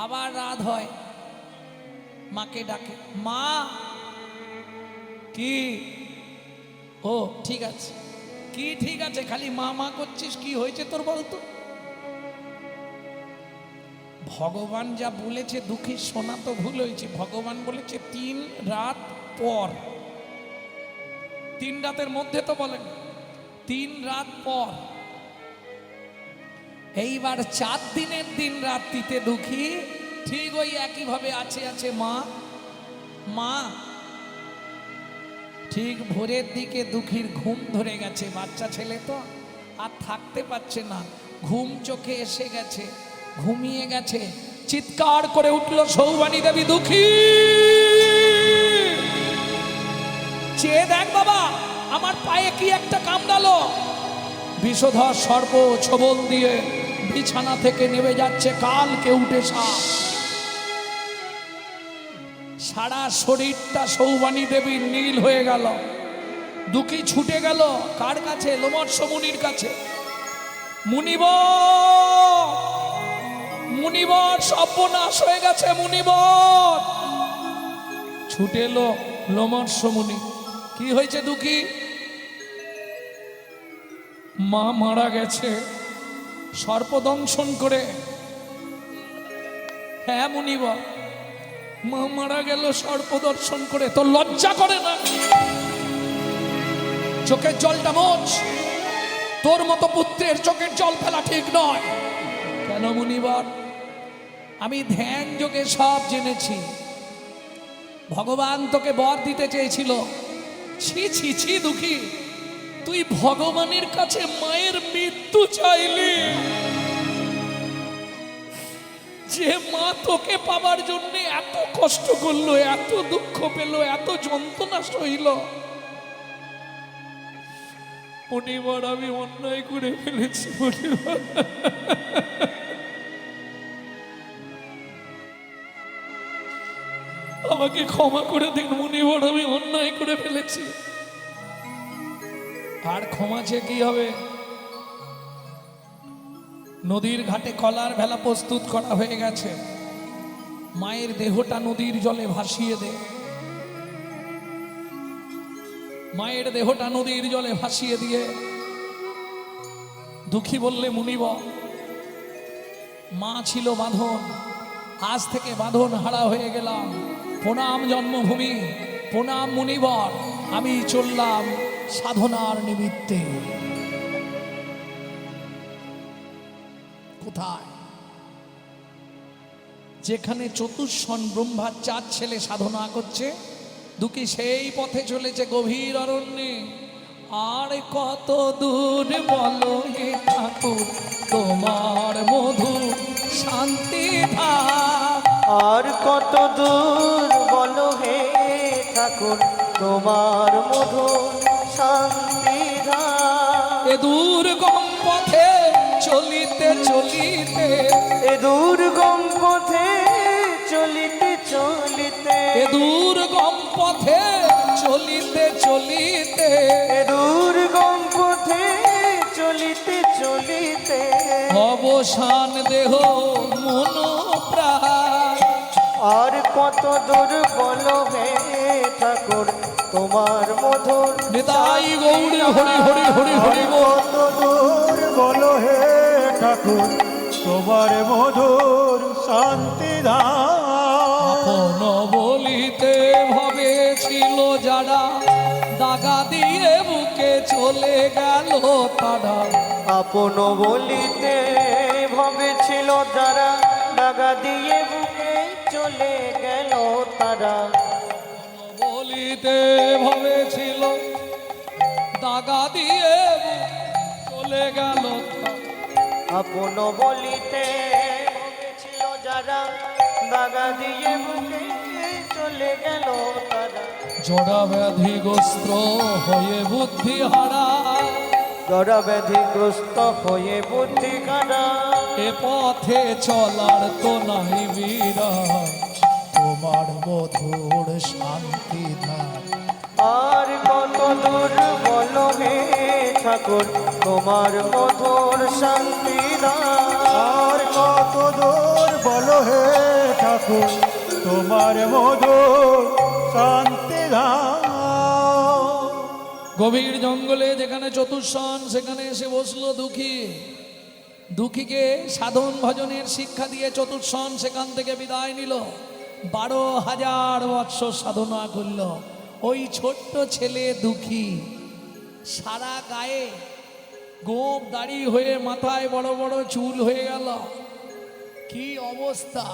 আবার রাত হয়, মাকে ডাকে, মা কি? ও ঠিক আছে। কি ঠিক আছে? খালি মা মা করছিস, কি হয়েছে তোর বলতো? ভগবান যা বলেছে দুঃখী শোনা তো ভুল হয়েছে। ভগবান বলেছে 3 রাত পর, 3 রাতের মধ্যে তো বলেন, 3 রাত পর। এইবার 4 দিনের দিন রাত্রিতে দুঃখী ঠিক ওই একইভাবে আছে মা মা। ঠিক ভোরের দিকে দুঃখীর ঘুম ধরে গেছে, বাচ্চা ছেলে তো আর থাকতে পারছে না, ঘুম চোখে এসে গেছে, ঘুমিয়ে গেছে। চিৎকার করে উঠল সৌবানী দেবী, দুঃখী চেয়ে দেখ বাবা, আমার পায়ে কি একটা কামড়ালো। বিষধর সর্প ছোবল দিয়ে বিছানা থেকে নেমে যাচ্ছে কালকে উঠে সাপ। সারা শরীরটা সৌবানী দেবীর নীল হয়ে গেল। দুঃখী ছুটে গেল কার কাছে? লোমর্ষ মুনির কাছে। মুনিবর সর্বনাশ হয়ে গেছে। মুনিবর ছুটে এলো লোমর্ষ মুনি। কি হয়েছে দুঃখী? মা মারা গেছে সর্পদংশন করে। হ্যাঁ মুনিবর, মা মারা গেল সর্পদর্শন করে। তোর লজ্জা করে না? চোখের জলটা মোচ। তোর মতো পুত্রের চোখের জল ফেলা ঠিক নয়। কেন মুনিবর? আমি ধ্যান যোগে সব জেনেছি। ভগবান তোকে বর দিতে চেয়েছিল। ছি ছি ছি দুঃখী, তুই ভগবানের কাছে মায়ের মৃত্যু চাইলি। যে মা তোকে পাবার জন্য এত কষ্ট করলো, এত দুঃখ পেল, এত যন্ত্রণা সইল। মুনিবর, আমি অন্যায় করে ফেলেছি মুনিবর। আমাকে ক্ষমা করে দিন মুনিবর, আমি অন্যায় করে ফেলেছি। আর ক্ষমা চেয়ে কি হবে? নদীর ঘাটে কলার ভেলা প্রস্তুত করা হয়ে গেছে। মায়ের দেহটা নদীর জলে ভাসিয়ে দে। মায়ের দেহটা নদীর জলে ভাসিয়ে দিয়ে দুঃখী বললে, মুনিবর মা ছিল বাঁধন, আজ থেকে বাঁধন হারা হয়ে গেলাম। প্রণাম জন্মভূমি, প্রণাম মুনিবর, আমি চললাম সাধনার নিমিত্তে। কোথায়? যেখানে চতুষ্ষণ ব্রহ্মার 4 ছেলে সাধনা করছে, দুঃখী সেই পথে চলেছে গভীর অরণ্যে। আর কত দূর বলো হে ঠাকুর তোমার মধুর শান্তি ধাম। আর কত দূর বলো হে ঠাকুর তোমার মধুর শান্তি ধাম। এ দুর্গম পথে চলিতে চলিতে, এ দুর্গম পথে চলিতে চলিতে, এ দুর্গম পথে চলিতে চলিতে, এ দুর্গম পথে চলিতে চলিতে অবসান দেহ মন প্রাণ। আর কত দূর বলো হে ঠাকুর তোমার মধুর নিতাই গৌড়ে হরি হরি হরি হরি বল। কত দূর বলো হে ঠাকুর তোমার মধুর শান্তি ধাম। আপন বলিতে ভাবে ছিল যারা, দাগা দিয়ে বুকে চলে গেল তারা। আপন বলিতে ভবে ছিল যারা, দাগা দিয়ে বুকে চলে গেল তারা। বলিতে ভাবে ছিল দাগা দিয়ে চলে গেল তারা। আপন বলিতে ভবে ছিল যারা, দাগা দিয়ে বুকে চলে গেল তারা। জড়া ব্যাধিগ্রস্ত হয়ে বুদ্ধি হারা, জড়া ব্যাধিগ্রস্ত হয়ে বুদ্ধি কাটা। এ পথে চলার তো নাই বিরা, তোমার মধুর শান্তি ধার। আর কত দূর বলো হে ঠাকুর তোমার মধুর শান্তি দান। আর কত দূর বলো হে ঠাকুর তোমার মধুর শান্তি ধাম। গভীর জঙ্গলে যেখানে চতুর্শন সেখানে এসে বসলো দুঃখী। দুঃখীকে সাধন ভজনের শিক্ষা দিয়ে চতুর্শন সেখান থেকে বিদায় নিল। 12,000 বৎসর সাধনা করল। ওই ছোট্ট ছেলে দুঃখী সারা গায়ে গোপ দাড়ি হয়ে মাথায় বড় বড় চুল হয়ে গেল। কি অবস্থা!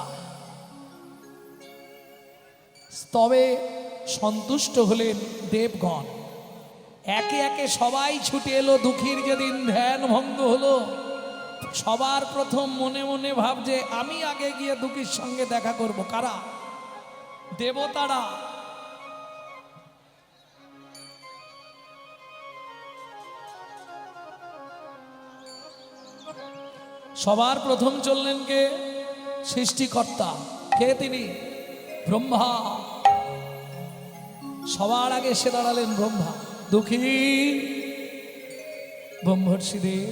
তবে সন্তুষ্ট হলেন দেবগণ। একে একে সবাই ছুটে এলো। দুঃখীর যেদিন ধ্যান ভঙ্গ হলো, সবার প্রথম মনে মনে ভাবছে আমি আগে গিয়ে দুঃখীর সঙ্গে দেখা করব। কারা? দেবতারা। সবার প্রথম চললেন কে? সৃষ্টিকর্তা। কে তিনি? ব্রহ্মা। সবার আগে এসে দাঁড়ালেন ব্রহ্মা। দুঃখী ব্রহ্মর্ষি দেব,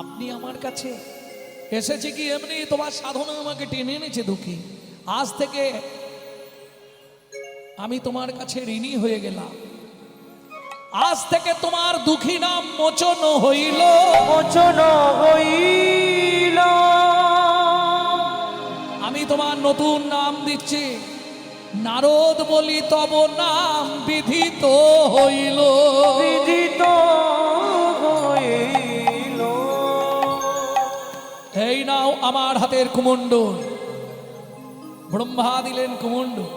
আপনি আমার কাছে এসেছি কি এমনি? তোমার সাধনা আমাকে টেনে এনেছে দুঃখী। আজ থেকে আমি তোমার কাছে ঋণী হয়ে গেলাম। আজ থেকে তোমার দুঃখী নাম মোচন হইল। মোচন হইল। আমি তোমার নতুন নাম দিচ্ছি, নারদ বলি তব নাম বিধিত হইল। বিদিত হইল। এই নাও আমার হাতের কুমণ্ডল। ব্রহ্মা দিলেন কুমণ্ডল।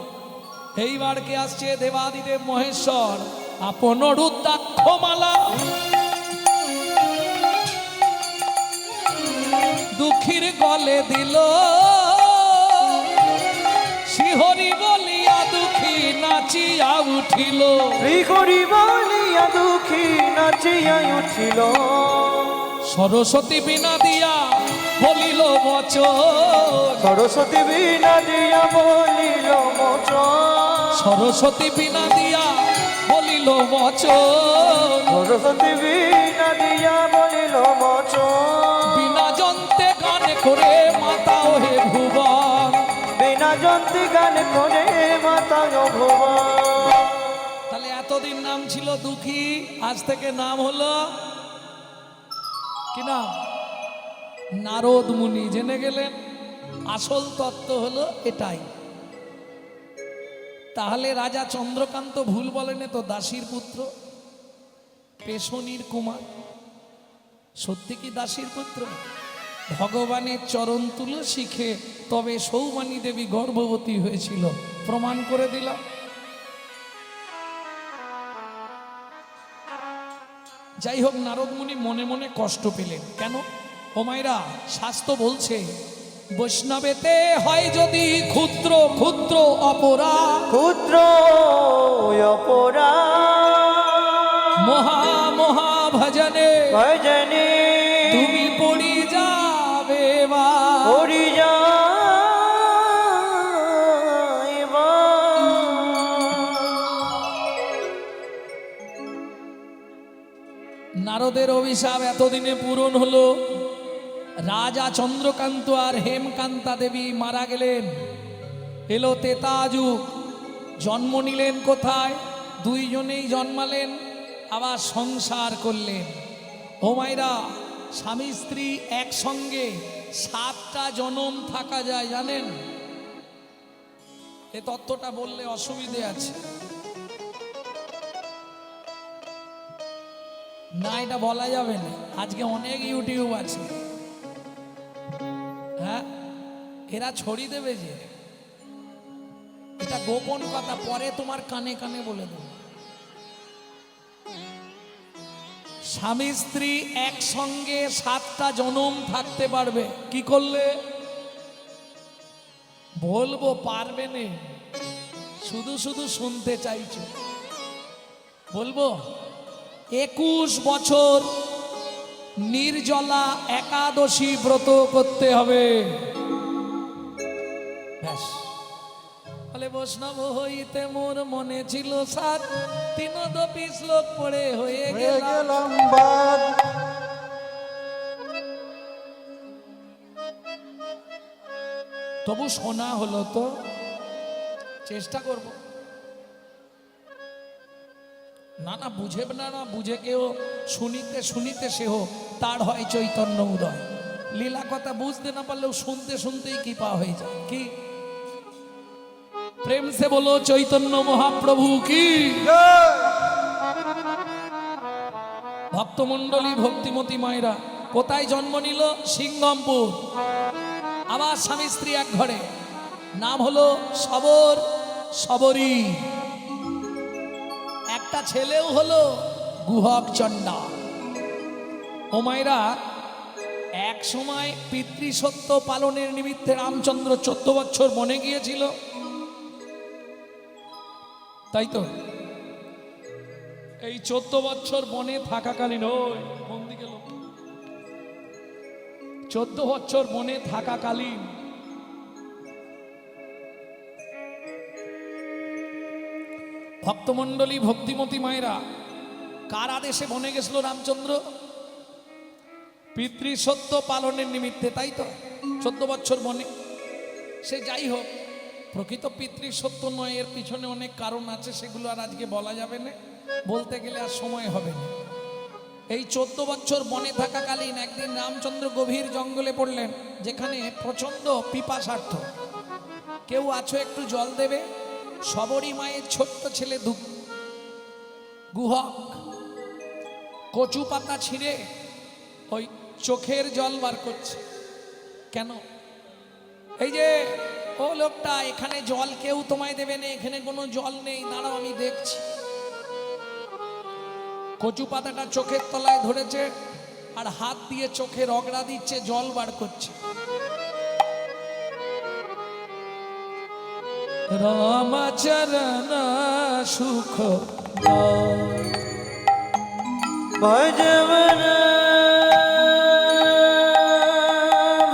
এইবার কে আসছে? দেবাদিদেব মহেশ্বর আপন রুদ্রাক্ষ মালা দুঃখীর গলে দিল। শ্রীহরি বলিয়া দুঃখী নাচিয়া উঠিল। শ্রীহরি বলিয়া দুঃখী নাচিয়া উঠিল। সরস্বতী বিনা দিয়া বলিল বচন। সরস্বতী বিনা দিয়া বলিল মোচন। সরস্বতী বিনা দিয়া বলিল বচন। সরস্বতী বিনা দিয়া বলিল মোচন। বিনা যন্ত্রে গান করে মাতাও হে ভুবন। বিনা যন্ত্রে গান করে মাতা ভুবন। তাহলে এতদিন নাম ছিল দুঃখী, আজ থেকে নাম হলো কি নাম? নারদ মুনি। জেনে গেলেন আসল তত্ত্ব হলো এটাই। তাহলে রাজা চন্দ্রকান্ত ভুল বলেন তো? দাসীর পুত্র, পেশনির কুমার। সত্যি কি দাসীর পুত্র? ভগবানের চরণ তুলো শিখে তবে সৌমানী দেবী গর্ভবতী হয়েছিল, প্রমাণ করে দিলাম। যাই হোক, নারদ মুনি মনে মনে কষ্ট পেলেন। কেন? ও মায়েরা, শাস্ত্র বলছে বৈষ্ণবেতে হয় যদি ক্ষুদ্র ক্ষুদ্র অপরাধ, ক্ষুদ্র অপরাধ মহা মহা ভজনে ভজনে তুমি পড়ি যাবে বা। পড়ি যাইবা। নারদের অভিশাপ এতদিনে পূরণ হলো। রাজা চন্দ্রকান্ত আর হেমকান্তা দেবী মারা গেলেন। এলো তেতা যুগ। জন্ম নিলেন কোথায়? দুইজনেই জন্মালেন, আবার সংসার করলেন। ও মাইরা, স্বামী স্ত্রী একসঙ্গে 7টা জনম থাকা যায়, জানেন? এ তত্ত্বটা বললে অসুবিধে আছে না, এটা বলা যাবে না। আজকে অনেক ইউটিউব আছে, হ্যাঁ, এরা ছড়িয়ে দেবে যে এটা গোপন কথা, পরে তোমার কানে কানে বলে দেব। স্বামী স্ত্রী একসঙ্গে 7টা জনম থাকতে পারবে। কি করলে? বলবো, পারবে না, শুধু শুধু শুনতে চাইছো। বলবো, 21 বছর নির্জলা একাদশী ব্রত করতে হবে। ব্যাস, বৈষ্ণব হইতে মোর মনে ছিল সাত, তিনদপি শ্লোক পড়ে হয়ে হয়ে গেলাম। গেলাম বাদ। তবু শোনা হলো তো, চেষ্টা করব। না না বুঝে না, না বুঝে কেউ শুনিতে শুনিতে সেহ তার হয় চৈতন্য উদয়। লীলা কথা বুঝতে না পারলেও শুনতে শুনতেই কি পা হয়ে যায়। কি প্রেম সে বলো চৈতন্য মহাপ্রভু কি। ভক্তমণ্ডলী ভক্তিমতী মায়েরা কোথায় জন্ম নিল? সিংহমপুর। আবার স্বামী স্ত্রী এক ঘরে, নাম হলো সবর সবরী। একটা ছেলেও হলো গুহক চণ্ডা। ও মায়েরা, এক সময় পিতৃসত্য পালনের নিমিত্তে রামচন্দ্র 14 বছর বনে গিয়েছিল, তাই তো? এই 14 বছর বনে থাকাকালীন, ওই কোন দিকে লোক, 14 বছর বনে থাকাকালীন ভক্তমণ্ডলী ভক্তিমতী মায়েরা কার আদেশে বনে গেছিল রামচন্দ্র? পিতৃসত্য পালনের নিমিত্তে, তাই তো? 14 বছর বনে। সে যাই হোক, প্রকৃত পিতৃসত্য নয়, এর পিছনে অনেক কারণ আছে, সেগুলো আর আজকে বলা যাবে না, বলতে গেলে আর সময় হবে না। এই 14 বছর বনে থাকাকালীন একদিন রামচন্দ্র গভীর জঙ্গলে পড়লেন, যেখানে প্রচন্ড পিপাসার্থ। কেউ আছো একটু জল দেবে? সবরী মায়ের ছোট্ট ছেলে গুহক কচু পাতা ছিঁড়ে ওই চোখের জল বার করছে। কেন? এই যে ও লোকটা, এখানে জল কেউ তোমায় দেবে না, এখানে কোনো জল নেই, দাঁড়াও আমি দেখছি। কচু পাতাটা চোখের তলায় ধরেছে আর হাত দিয়ে চোখে রগড়া দিচ্ছে, জল বার করছে। রামচরণ সুখ ভজমন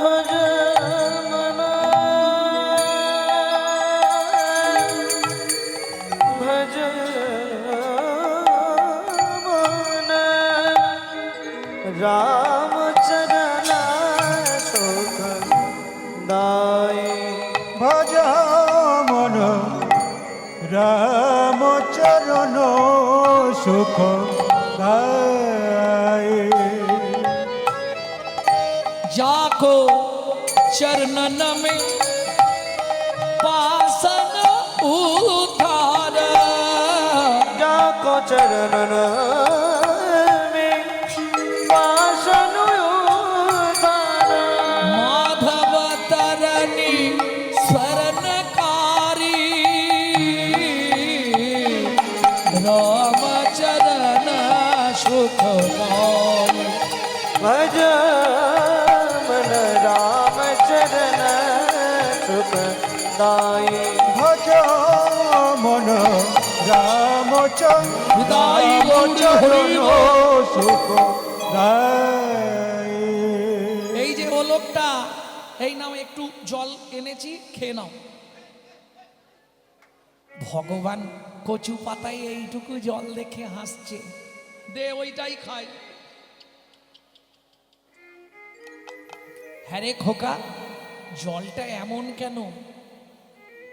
ভজমন ভজমন রামচরণ সুখ দায়। ভজ মন রামচরণ সুখ দায়। जाको चरणन में पासन उधार, जाको चरणन में पासन उधार। माधव तरनी शरणकारी, राम चरण सुख पाय। भज मन राम चरण सुख दाई। ভজ মন রামচরণ দাই সুখ দায়। এই যে ও লোকটা, এই নাও একটু জল এনেছি, খেয়ে নাও। ভগবান কচু পাতায় এইটুকু জল দেখে হাসছে, দে ওইটাই খাই। হ্যাঁ রে খোকা, জলটা এমন কেন?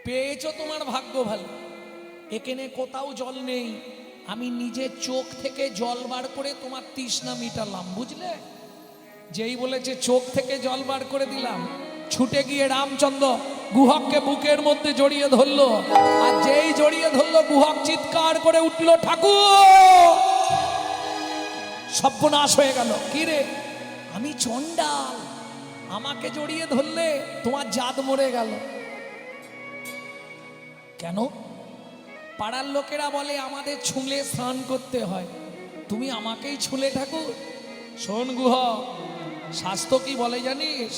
পেয়েছো, তোমার ভাগ্য ভালো। এখানে কোথাও জল নেই, আমি নিজে চোখ থেকে জল বার করে তোমার তৃষ্ণা মিটালাম, বুঝলে? যেই বলেছে চোখ থেকে জল বার করে দিলাম, ছুটে গিয়ে রামচন্দ্র গুহককে বুকের মধ্যে জড়িয়ে ধরলো। আর যেই জড়িয়ে ধরলো, গুহক চিৎকার করে উঠল, ঠাকুর! সর্বনাশ হয়ে গেল। কি রে? আমি চণ্ডাল, আমাকে জড়িয়ে ধরলে, তোমার জাত মরে গেল। কেন? পাড়ার লোকেরা বলে আমাদের ছুঁলে স্নান করতে হয়, তুমি আমাকেই ছুঁলে ঠাকুর? শোন গুহ, শাস্ত্র কি বলে জানিস?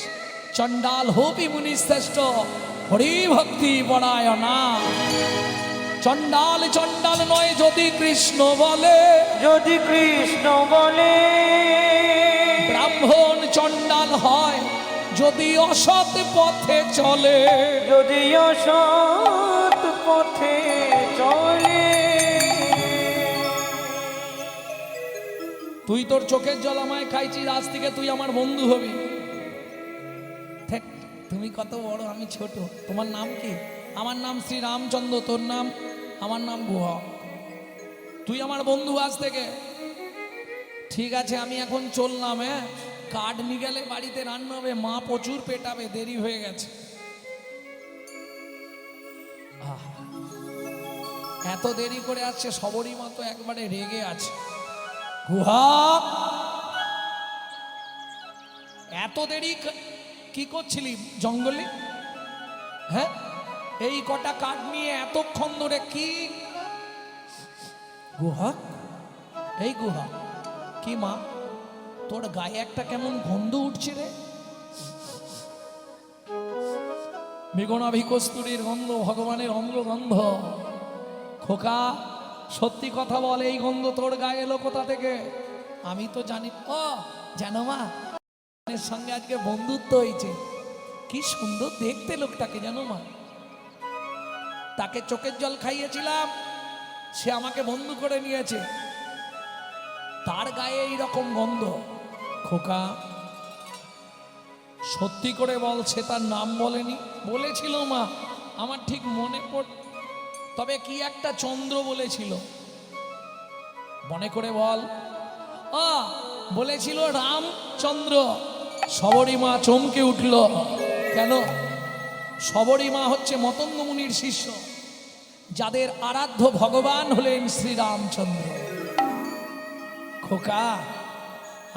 চণ্ডাল হোপি মুনি শ্রেষ্ঠ, হরি ভক্তি পরায় না। চণ্ডাল চণ্ডাল নয় যদি কৃষ্ণ বলে, যদি কৃষ্ণ বলে। ব্রাহ্মণ চণ্ডাল হয় যদি অসৎ পথে চলে। যদি অসৎ তুই তোর চোখের জল আমায় খাইছিস, আজ থেকে তুই আমার বন্ধু হবি। দেখ, তুমি কত বড়, আমি ছোট। তোমার নাম কি? আমার নাম শ্রী রামচন্দ্র। তোর নাম? আমার নাম গুহা। তুই আমার বন্ধু আজ থেকে। ঠিক আছে, আমি এখন চললাম। হ্যাঁ, কাঠ নিয়ে গেলে বাড়িতে রান্না হবে, মা প্রচুর পেটাবে, দেরি হয়ে গেছে। এত দেরি করে আসছে, সবরই মতো একবারে রেগে আছে। গুহা, এত দেরি কি করছিলি জঙ্গলে? হ্যাঁ, এই কটা কাঠ নিয়ে এতক্ষণ ধরে কি? গুহা, এই গুহা, কি মা, তোর গায়ে একটা কেমন গন্ধ উঠছে রে? বেগুনাভি কস্তুরীর গন্ধ, ভগবানের অঙ্গগন্ধ। খোকা, সত্যি কথা বল, এই গন্ধ তোর গায়ে এলো কোথা থেকে? আমি তো জানি। ও জানো মা, এর সঙ্গে আজকে বন্ধুত্ব হয়েছে। কি সুন্দর দেখতে লোকটাকে, জানো মা? তাকে চোখের জল খাইয়েছিলাম, সে আমাকে বন্ধু করে নিয়েছে, তার গায়ে এইরকম গন্ধ। খোকা, সত্যি করে বল, সে তার নাম বলেনি? বলেছিল মা, আমার ঠিক মনে পড়, তবে কি একটা চন্দ্র বলেছিল, মনে করে বল। বলেছিল রামচন্দ্র। সবরী মা চমকে উঠল। কেন? সবরী মা হচ্ছে মতঙ্গ মুনির শিষ্য, যাদের আরাধ্য ভগবান হলেন শ্রীরামচন্দ্র। খোকা,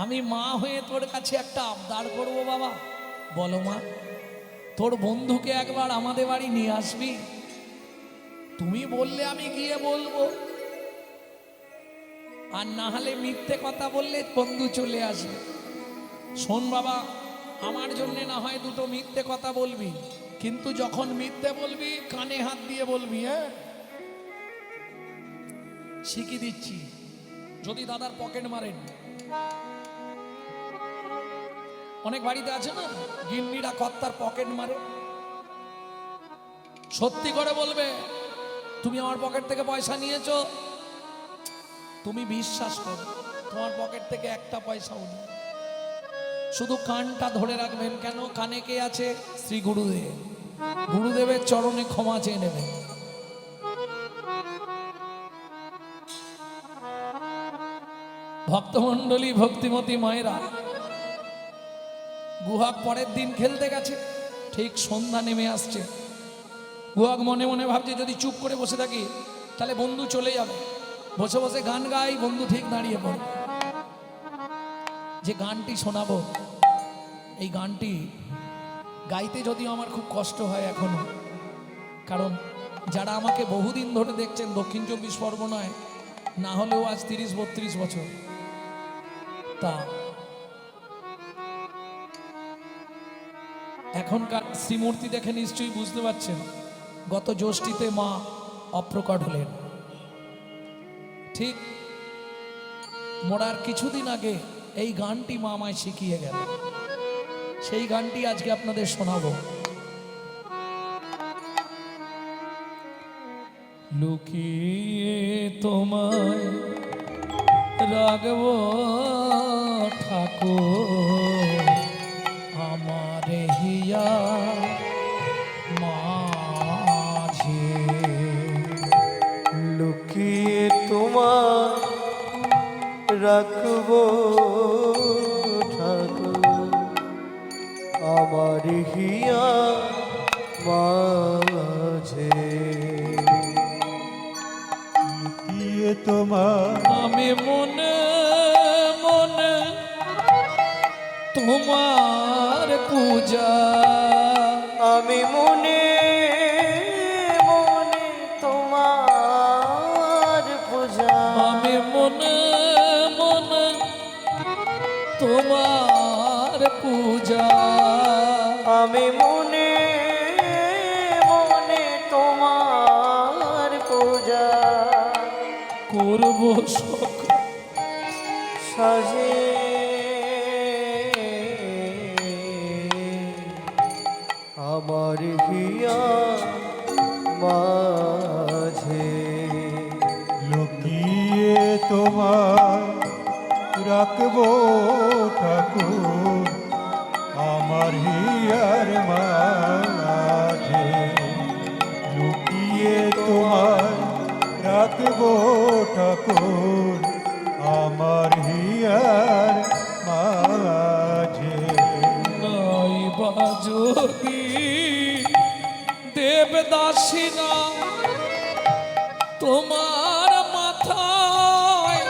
আমি মা হয়ে তোর কাছে একটা আবদার করব বাবা। বলো মা। তোর বন্ধুকে একবার আমাদের বাড়ি নিয়ে আসবি? তুমি বললে আমি গিয়ে বলবো, আর না হলে মিথ্যে কথা বললে বন্ধু চলে আসবে। শোন বাবা, আমার জন্য না হয় দুটো মিথ্যে কথা বলবি, কিন্তু যখন মিথ্যে বলবি কানে হাত দিয়ে বলবি। হ্যাঁ, শিখিয়ে দিচ্ছি। যদি দাদার পকেট মারেন, অনেক বাড়িতে আছে না গিন্নিরা কর্তার পকেট মারে, সত্যি করে বলবে, তুমি আমার পকেট থেকে পয়সা নিয়েছো? তুমি বিশ্বাস করো, তোমার পকেট থেকে একটা পয়সাও নেই। শুধু কানটা ধরে রাখবেন। কেন? কানে কে আছে? শ্রী গুরুদেব। গুরুদেবের চরণে ক্ষমা চেয়ে নেবেন। ভক্তমণ্ডলী, ভক্তিমতী মায়েরা, গুহাক পরের দিন খেলতে গেছে, ঠিক সন্ধ্যা নেমে আসছে। গুহাক মনে মনে ভাবছে, যদি চুপ করে বসে থাকি তাহলে বন্ধু চলে যাবে। বসে বসে গান গাই, বন্ধু ঠিক দাঁড়িয়ে পড়ে। যে গানটি শোনাবো, এই গানটি গাইতে যদিও আমার খুব কষ্ট হয় এখনো, কারণ যারা আমাকে বহুদিন ধরে দেখছেন দক্ষিণ 24 পরগনায়, না হলেও আজ 30-32 বছর, তা এখনকার শ্রীমূর্তি দেখে নিশ্চয়ই বুঝতে পারছেন, গত জ্যৈষ্ঠীতে মা অপ্রকট হলেন। ঠিক মরার কিছুদিন আগে এই গানটি মা আমায় শিখিয়ে গেল। সেই গানটি আজকে আপনাদের শোনাবো। লুকিয়ে তোমায় রাখবো ঠাকুর, আমার হিয়া মাঝে। লুকিয়ে তোমার রাখবো ঠাকুর, আমার হিয়া মাঝে। লুকিয়ে তোমার আমি মনে মনে তোমার পূজা, আমি মনে মনে তোমার পূজা, আমি মনে মনে তোমার পূজা, আমি মনে মনে তোমার পূজা করব সকল সাজে। আমার হিয়া মাঝে লুকিয়ে তোমার রাখবো ঠাকুর আমার হিয়ার মাঝে লুকিয়ে তোমায় রাখবো ঠাকুর আমার হিয়ার মাঝে। নাই বা যদি দেবদাসিনা তোমার মাথায়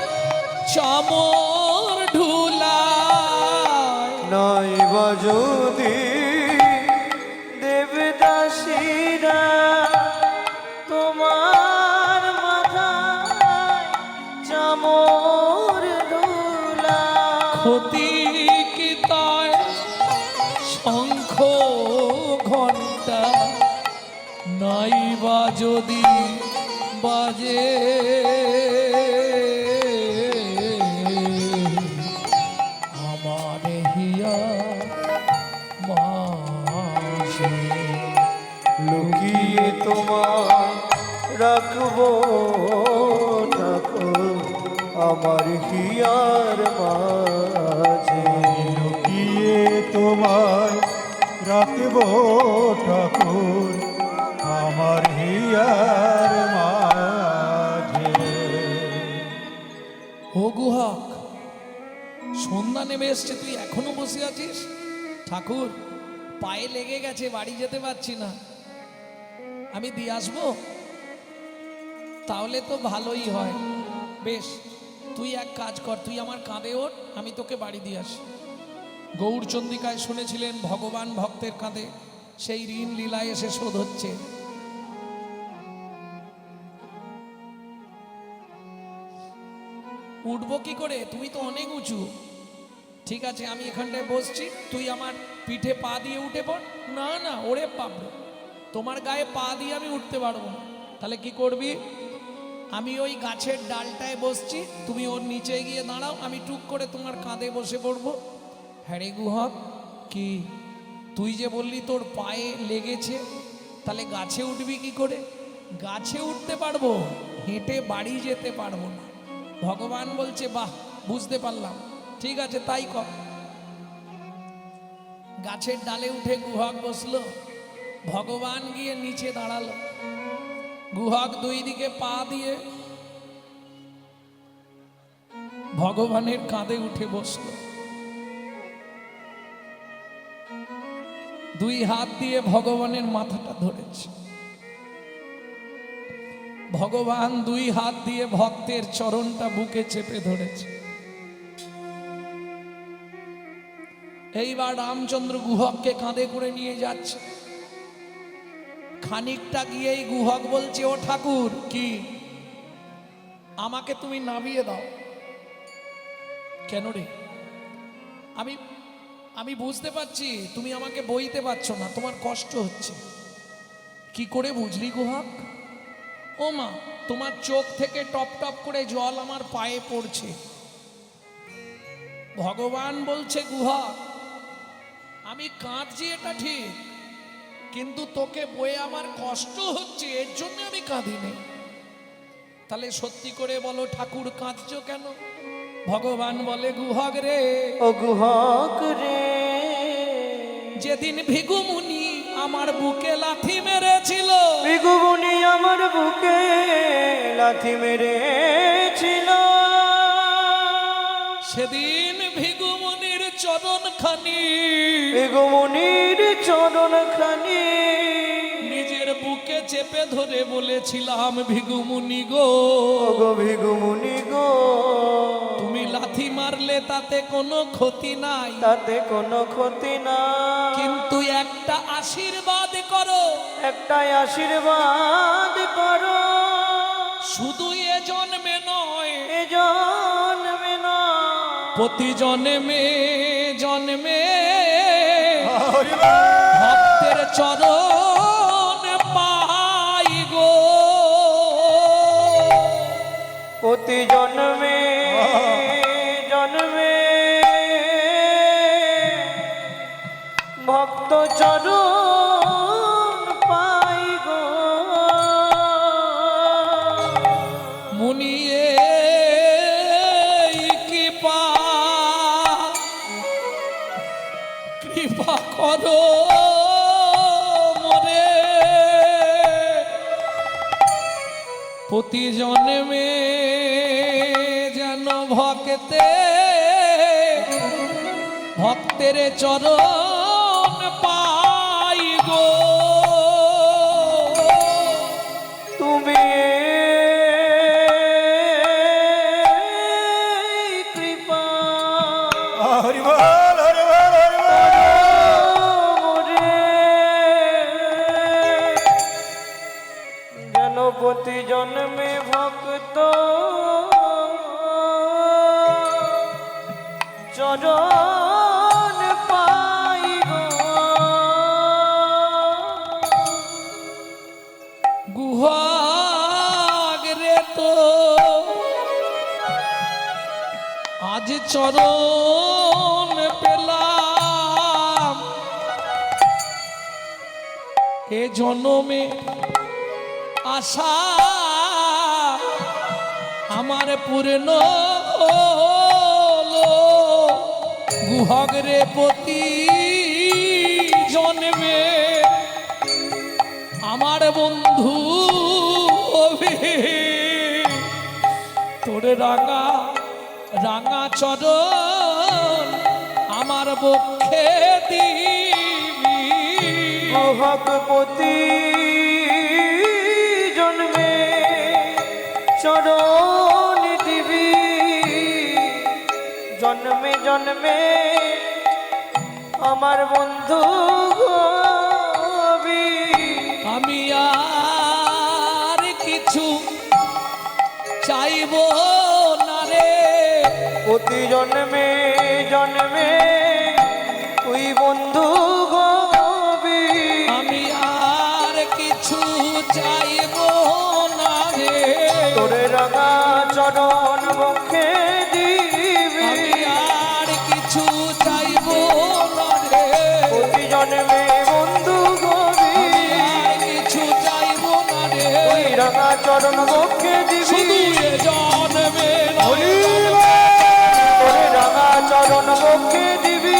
চামর ঢুলায়, নাই বা যদি দেবদাসীরা তোমার মাথায় চামর দুলায়, ক্ষতি কি তাই শঙ্খ ঘণ্টা নাই বা যদি বাজে, আমার হিয়া মাঝে লুকিয়ে তোমায় রাখবো ঠাকুর আমার হিয়ার মাঝে। লুকিয়ে তোমায় রাখবো ঠাকুর আমার হিয়ার মাঝে। ও গুহাক, সন্ধ্যা নেমে এসছে, তুই এখনো বসে আছিস? ঠাকুর পায়ে লেগে গেছে, বাড়ি যেতে পারছি না, আমি দিয়ে আসবো? তাহলে তো ভালোই হয়। বেশ, তুই এক কাজ কর, তুই আমার কাঁধে ওঠ, আমি তোকে বাড়ি দিয়ে আসি। গৌরচন্দ্রিকায় শুনেছিলেন ভগবান ভক্তের কাঁধে সেই ঋণ লীলায় এসে শোধ হচ্ছে। উঠবো কি করে, তুমি তো অনেক উঁচু। ঠিক আছে, আমি এখানটায় বসছি, তুই আমার পিঠে পা দিয়ে উঠে পড়। না না, ওরে পাবো, তোমার গায়ে পা দিয়ে আমি উঠতে পারবো না। তাহলে কি করবি, আমি ওই গাছের ডালটায় বসছি, তুমি ওর নিচে গিয়ে দাঁড়াও, আমি টুক করে তোমার কাঁধে বসে পড়বো। হ্যাঁ রে গুহক, কি তুই যে বললি তোর পায়ে লেগেছে, তাহলে গাছে উঠবি কি করে? গাছে উঠতে পারবো, হেঁটে বাড়ি যেতে পারবো না। ভগবান বলছে বাহ, বুঝতে পারলাম, ঠিক আছে তাই কর। গাছের ডালে উঠে গুহক বসলো, ভগবান গিয়ে নিচে দাঁড়ালো। গুহক দুই দিকে পা দিয়ে ভগবানের কাঁধে উঠে বসলো, দুই হাত দিয়ে ভগবানের মাথাটা ধরেছে। ভগবান দুই হাত দিয়ে ভক্তের চরণটা বুকে চেপে ধরেছে। এইবার রামচন্দ্র গুহককে কাঁধে করে নিয়ে যাচ্ছে। খানিকটা গিয়েই গুহক বলছে, ও ঠাকুর, কি আমাকে তুমি নামিয়ে দাও। কেন রে? আমি বুঝতে পারছি তুমি আমাকে বইতে পারছো না, তোমার কষ্ট হচ্ছে। কি করে বুঝলি গুহক? ও মা, তোমার চোখ থেকে টপ টপ করে জল আমার পায়ে পড়ছে। ভগবান বলছে, গুহক, আমি কাঁদছি এটা ঠিক, কিন্তু তোকে বয়ে আমার কষ্ট হচ্ছে, এর জন্য আমি কাঁদিনি। তাহলে সত্যি করে বলো ঠাকুর, কাঁদছো কেন? ভগবান বলে, গুহক রে, ও গুহক রে, যেদিন ভিগু মুনি আমার বুকে লাথি মেরেছিল, ভৃগুমুনি আমার বুকে লাথি মেরেছিল, সেদিন ভিগু মুনির চরণ খানি, ভৃগুমুনির চরণ খানি নিজের বুকে চেপে ধরে বলেছিলাম, ভিগু মুনি গো, ওগো ভৃগুমুনি গো, তুমি লাথি মারলে তাতে কোনো ক্ষতি নাই, তাতে কোনো ক্ষতি না, কিন্তু একটা আশীর্বাদ করো, একটাই আশীর্বাদ করো, শুধু এ জন্মে নয়, এ জন্মে না, প্রতি জন্মে জন্মে হরি বল। ভক্তের চরণ পাই গো, প্রতি জন্মে জন্মে ভক্ত চরণ পাই গো, মুনিয়ে কি পা প্রতি জন্মে যেন ভক্তের চরণ পাই গো। তুমি কৃপা হরি বল হরি বল হরি বল। মোরে যেন প্রতি জন্মে ভক্ত চরণ পাই গো। গুহাগরে তো আজ চরণ পেলাম, এ জন্মে আশা আমার পূর্ণ হলো। গুহাগরে প্রতি জন্মে আমার বন্ধু হবে, তোর রাঙা রাঙা চরণ আমার বক্ষে দিবি। ভগবতী জন্মে চরণ দিবি, জন্মে জন্মে আমার বন্ধু হবি। আমি আর কিছু চাইব না রে, প্রতি জন্মে জন্মে তুই বন্ধু হবি। আমি আর কিছু চাইব না রে, তোরে রাঙা চরণ বক্ষে দিবি। আমি আর কিছু চাইব না রে, প্রতি জন্মে বন্ধু হবি। আমি আর কিছু চাইব না রে, তুই রাঙা চরণ বক্ষে দিবি। শুধু এ জন্মে হরি নয়, বল। তোরে রাঙা চরণ বক্ষে দিবি।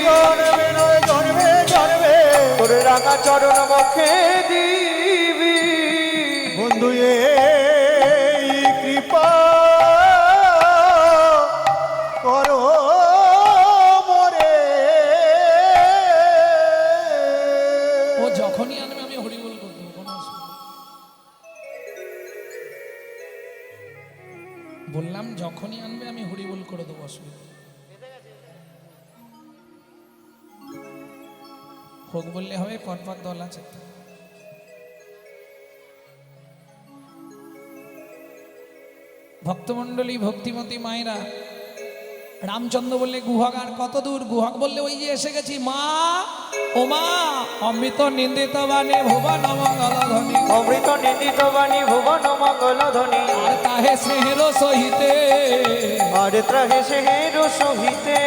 জন্মে নয় জন্মে জন্মে তোরে রাঙা চরণ বক্ষে দিবি। বন্ধু এই কৃপা করো মোরে। ও যখনই আনবে আমি হরিবোল করে দেবো, কোনো অসুবিধা নেই। বললাম যখনই আনবে আমি হরিবোল করে দেবো, অসুবিধা নেই। হোক বললে হবে, পরপর দল আছে। ভক্তমণ্ডলী ভক্তিমতী মায়েরা, রামচন্দ্র বললে গুহাগার কত দূর? গুহাগ বললে ওই যে এসে গেছি মা। ও মা, অমৃত নিন্দিত বাণী ভুবন মঙ্গল ধ্বনি, অমৃত নিন্দিত বাণী ভুবন মঙ্গল ধ্বনি। আর তাহে স্নেহের সহিতে আর ত্রাহে সেহের সহিতে।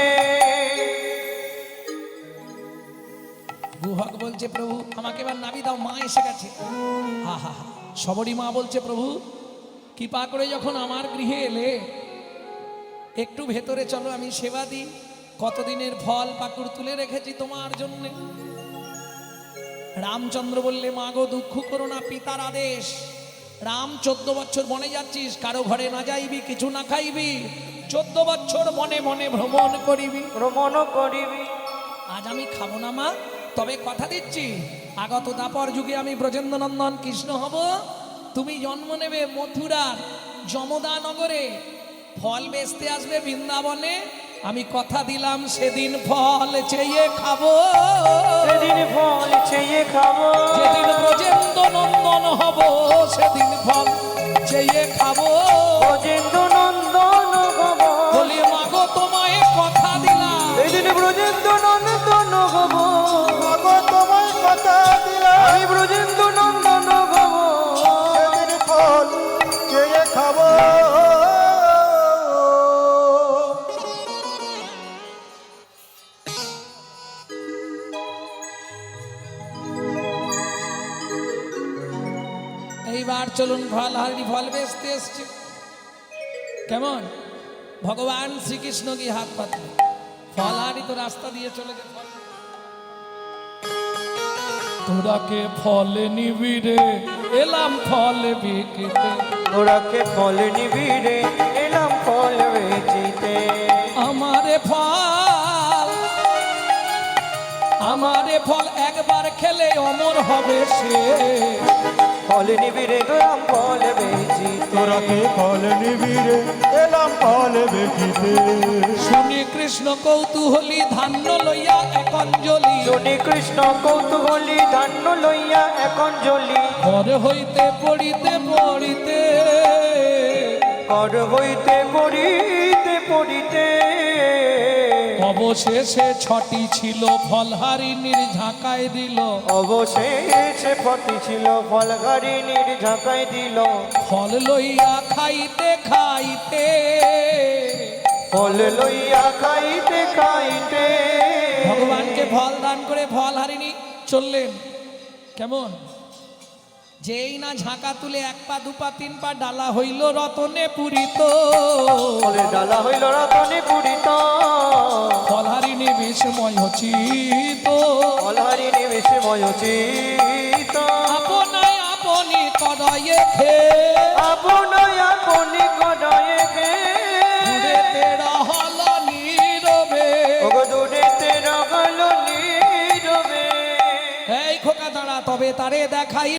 গুহাগ বলছে প্রভু আমাকে এবার নাবি দাও, মা এসে গেছে। হা হা হা, সবরই মা বলছে প্রভু কৃপা করে যখন আমার গৃহে এলে একটু ভেতরে চলো, আমি সেবা দিই। কতদিনের ফল পাকুড় তুলে রেখেছি তোমার জন্যে। রামচন্দ্র বললে মা গো দুঃখ করো না, পিতার আদেশ। রাম 14 বছর বনে যাচ্ছিস, কারো ঘরে না যাইবি, কিছু না খাইবি, 14 বছর মনে মনে ভ্রমণ করিবি। ভ্রমণ করিবি। আজ আমি খাবো না মা, তবে কথা দিচ্ছি আগত দাপর যুগে আমি ব্রজেন্দ্র নন্দন কৃষ্ণ হব। তুমি জন্ম নেবে মথুরার যমদা নগরে, ফল বেচতে আসবে বৃন্দাবনে। আমি কথা দিলাম সেদিন ফল চেয়ে খাবো, সেদিন ফল চেয়ে খাবো। যেদিন ব্রজেন্দ্র নন্দন হব সেদিন ফল চেয়ে খাবো। ব্রজেন্দ্র নন্দন হব। বলি মাগো তোমায় কথা দিলাম, সেদিন ব্রজেন্দ্র নন্দন হব। মাগো তোমায় কথা দিলাম, আমি ব্রজেন্দ্র নন্দন হব। সেদিন ফল চেয়ে খাবো। এইবার চলুন ফল হারি, ফল বেচতে এসছে। কেমন ভগবান শ্রীকৃষ্ণ কি হাত পাতলে, ফল হারি তো রাস্তা দিয়ে চলে যায়। তোরা কে ফল নিবি রে এলাম ফল বিকিতে তোরাকে ফল নিবিড়ে এলাম ফল বেচিতে আমারে ফল একবার খেলে অমর হবে সে ফল নিবিড়ে এলাম ফল বেচিতে তোরাকে ফল নিবিড়ে এলাম ফল বেচিতে শুনি কৃষ্ণ কৌতূহলী ধান্য লইয়া এক অঞ্জলি শুনি কৃষ্ণ কৌতূহলী ধান্য লইয়া এখন জ্বলি ঘর হইতে পড়িতে পড়িতে কর হইতে পড়িতে পড়িতে অবশেষে ছটি ছিল ফলহারিণীর ঝাঁকায় দিল অবশেষে ফটি ছিল ফলহারিণীর ঝাঁকায় দিল ফল লইয়া খাইতে খাইতে ফল লইয়া খাইতে খাইতে ভগবানকে ফল দান করে ফলহারিণী চললেন কেমন যেই না ঝাঁকা তুলে এক পা দু পা তিন পা ডালা হইল রতনে পুরিত ফলের ডালা হইল রতনে পুরিত ফলহারিণী বিস্ময় হচিত ফলহারিণী বিস্ময় চিত আপনায় আপনি কদয়ে খে আপনায় আপনি কদয়ে গে দূরেতে রহল নীরবে ওগো দূরেতে রহল নীরবে এই খোকা দাঁড়া তবে তারে দেখাই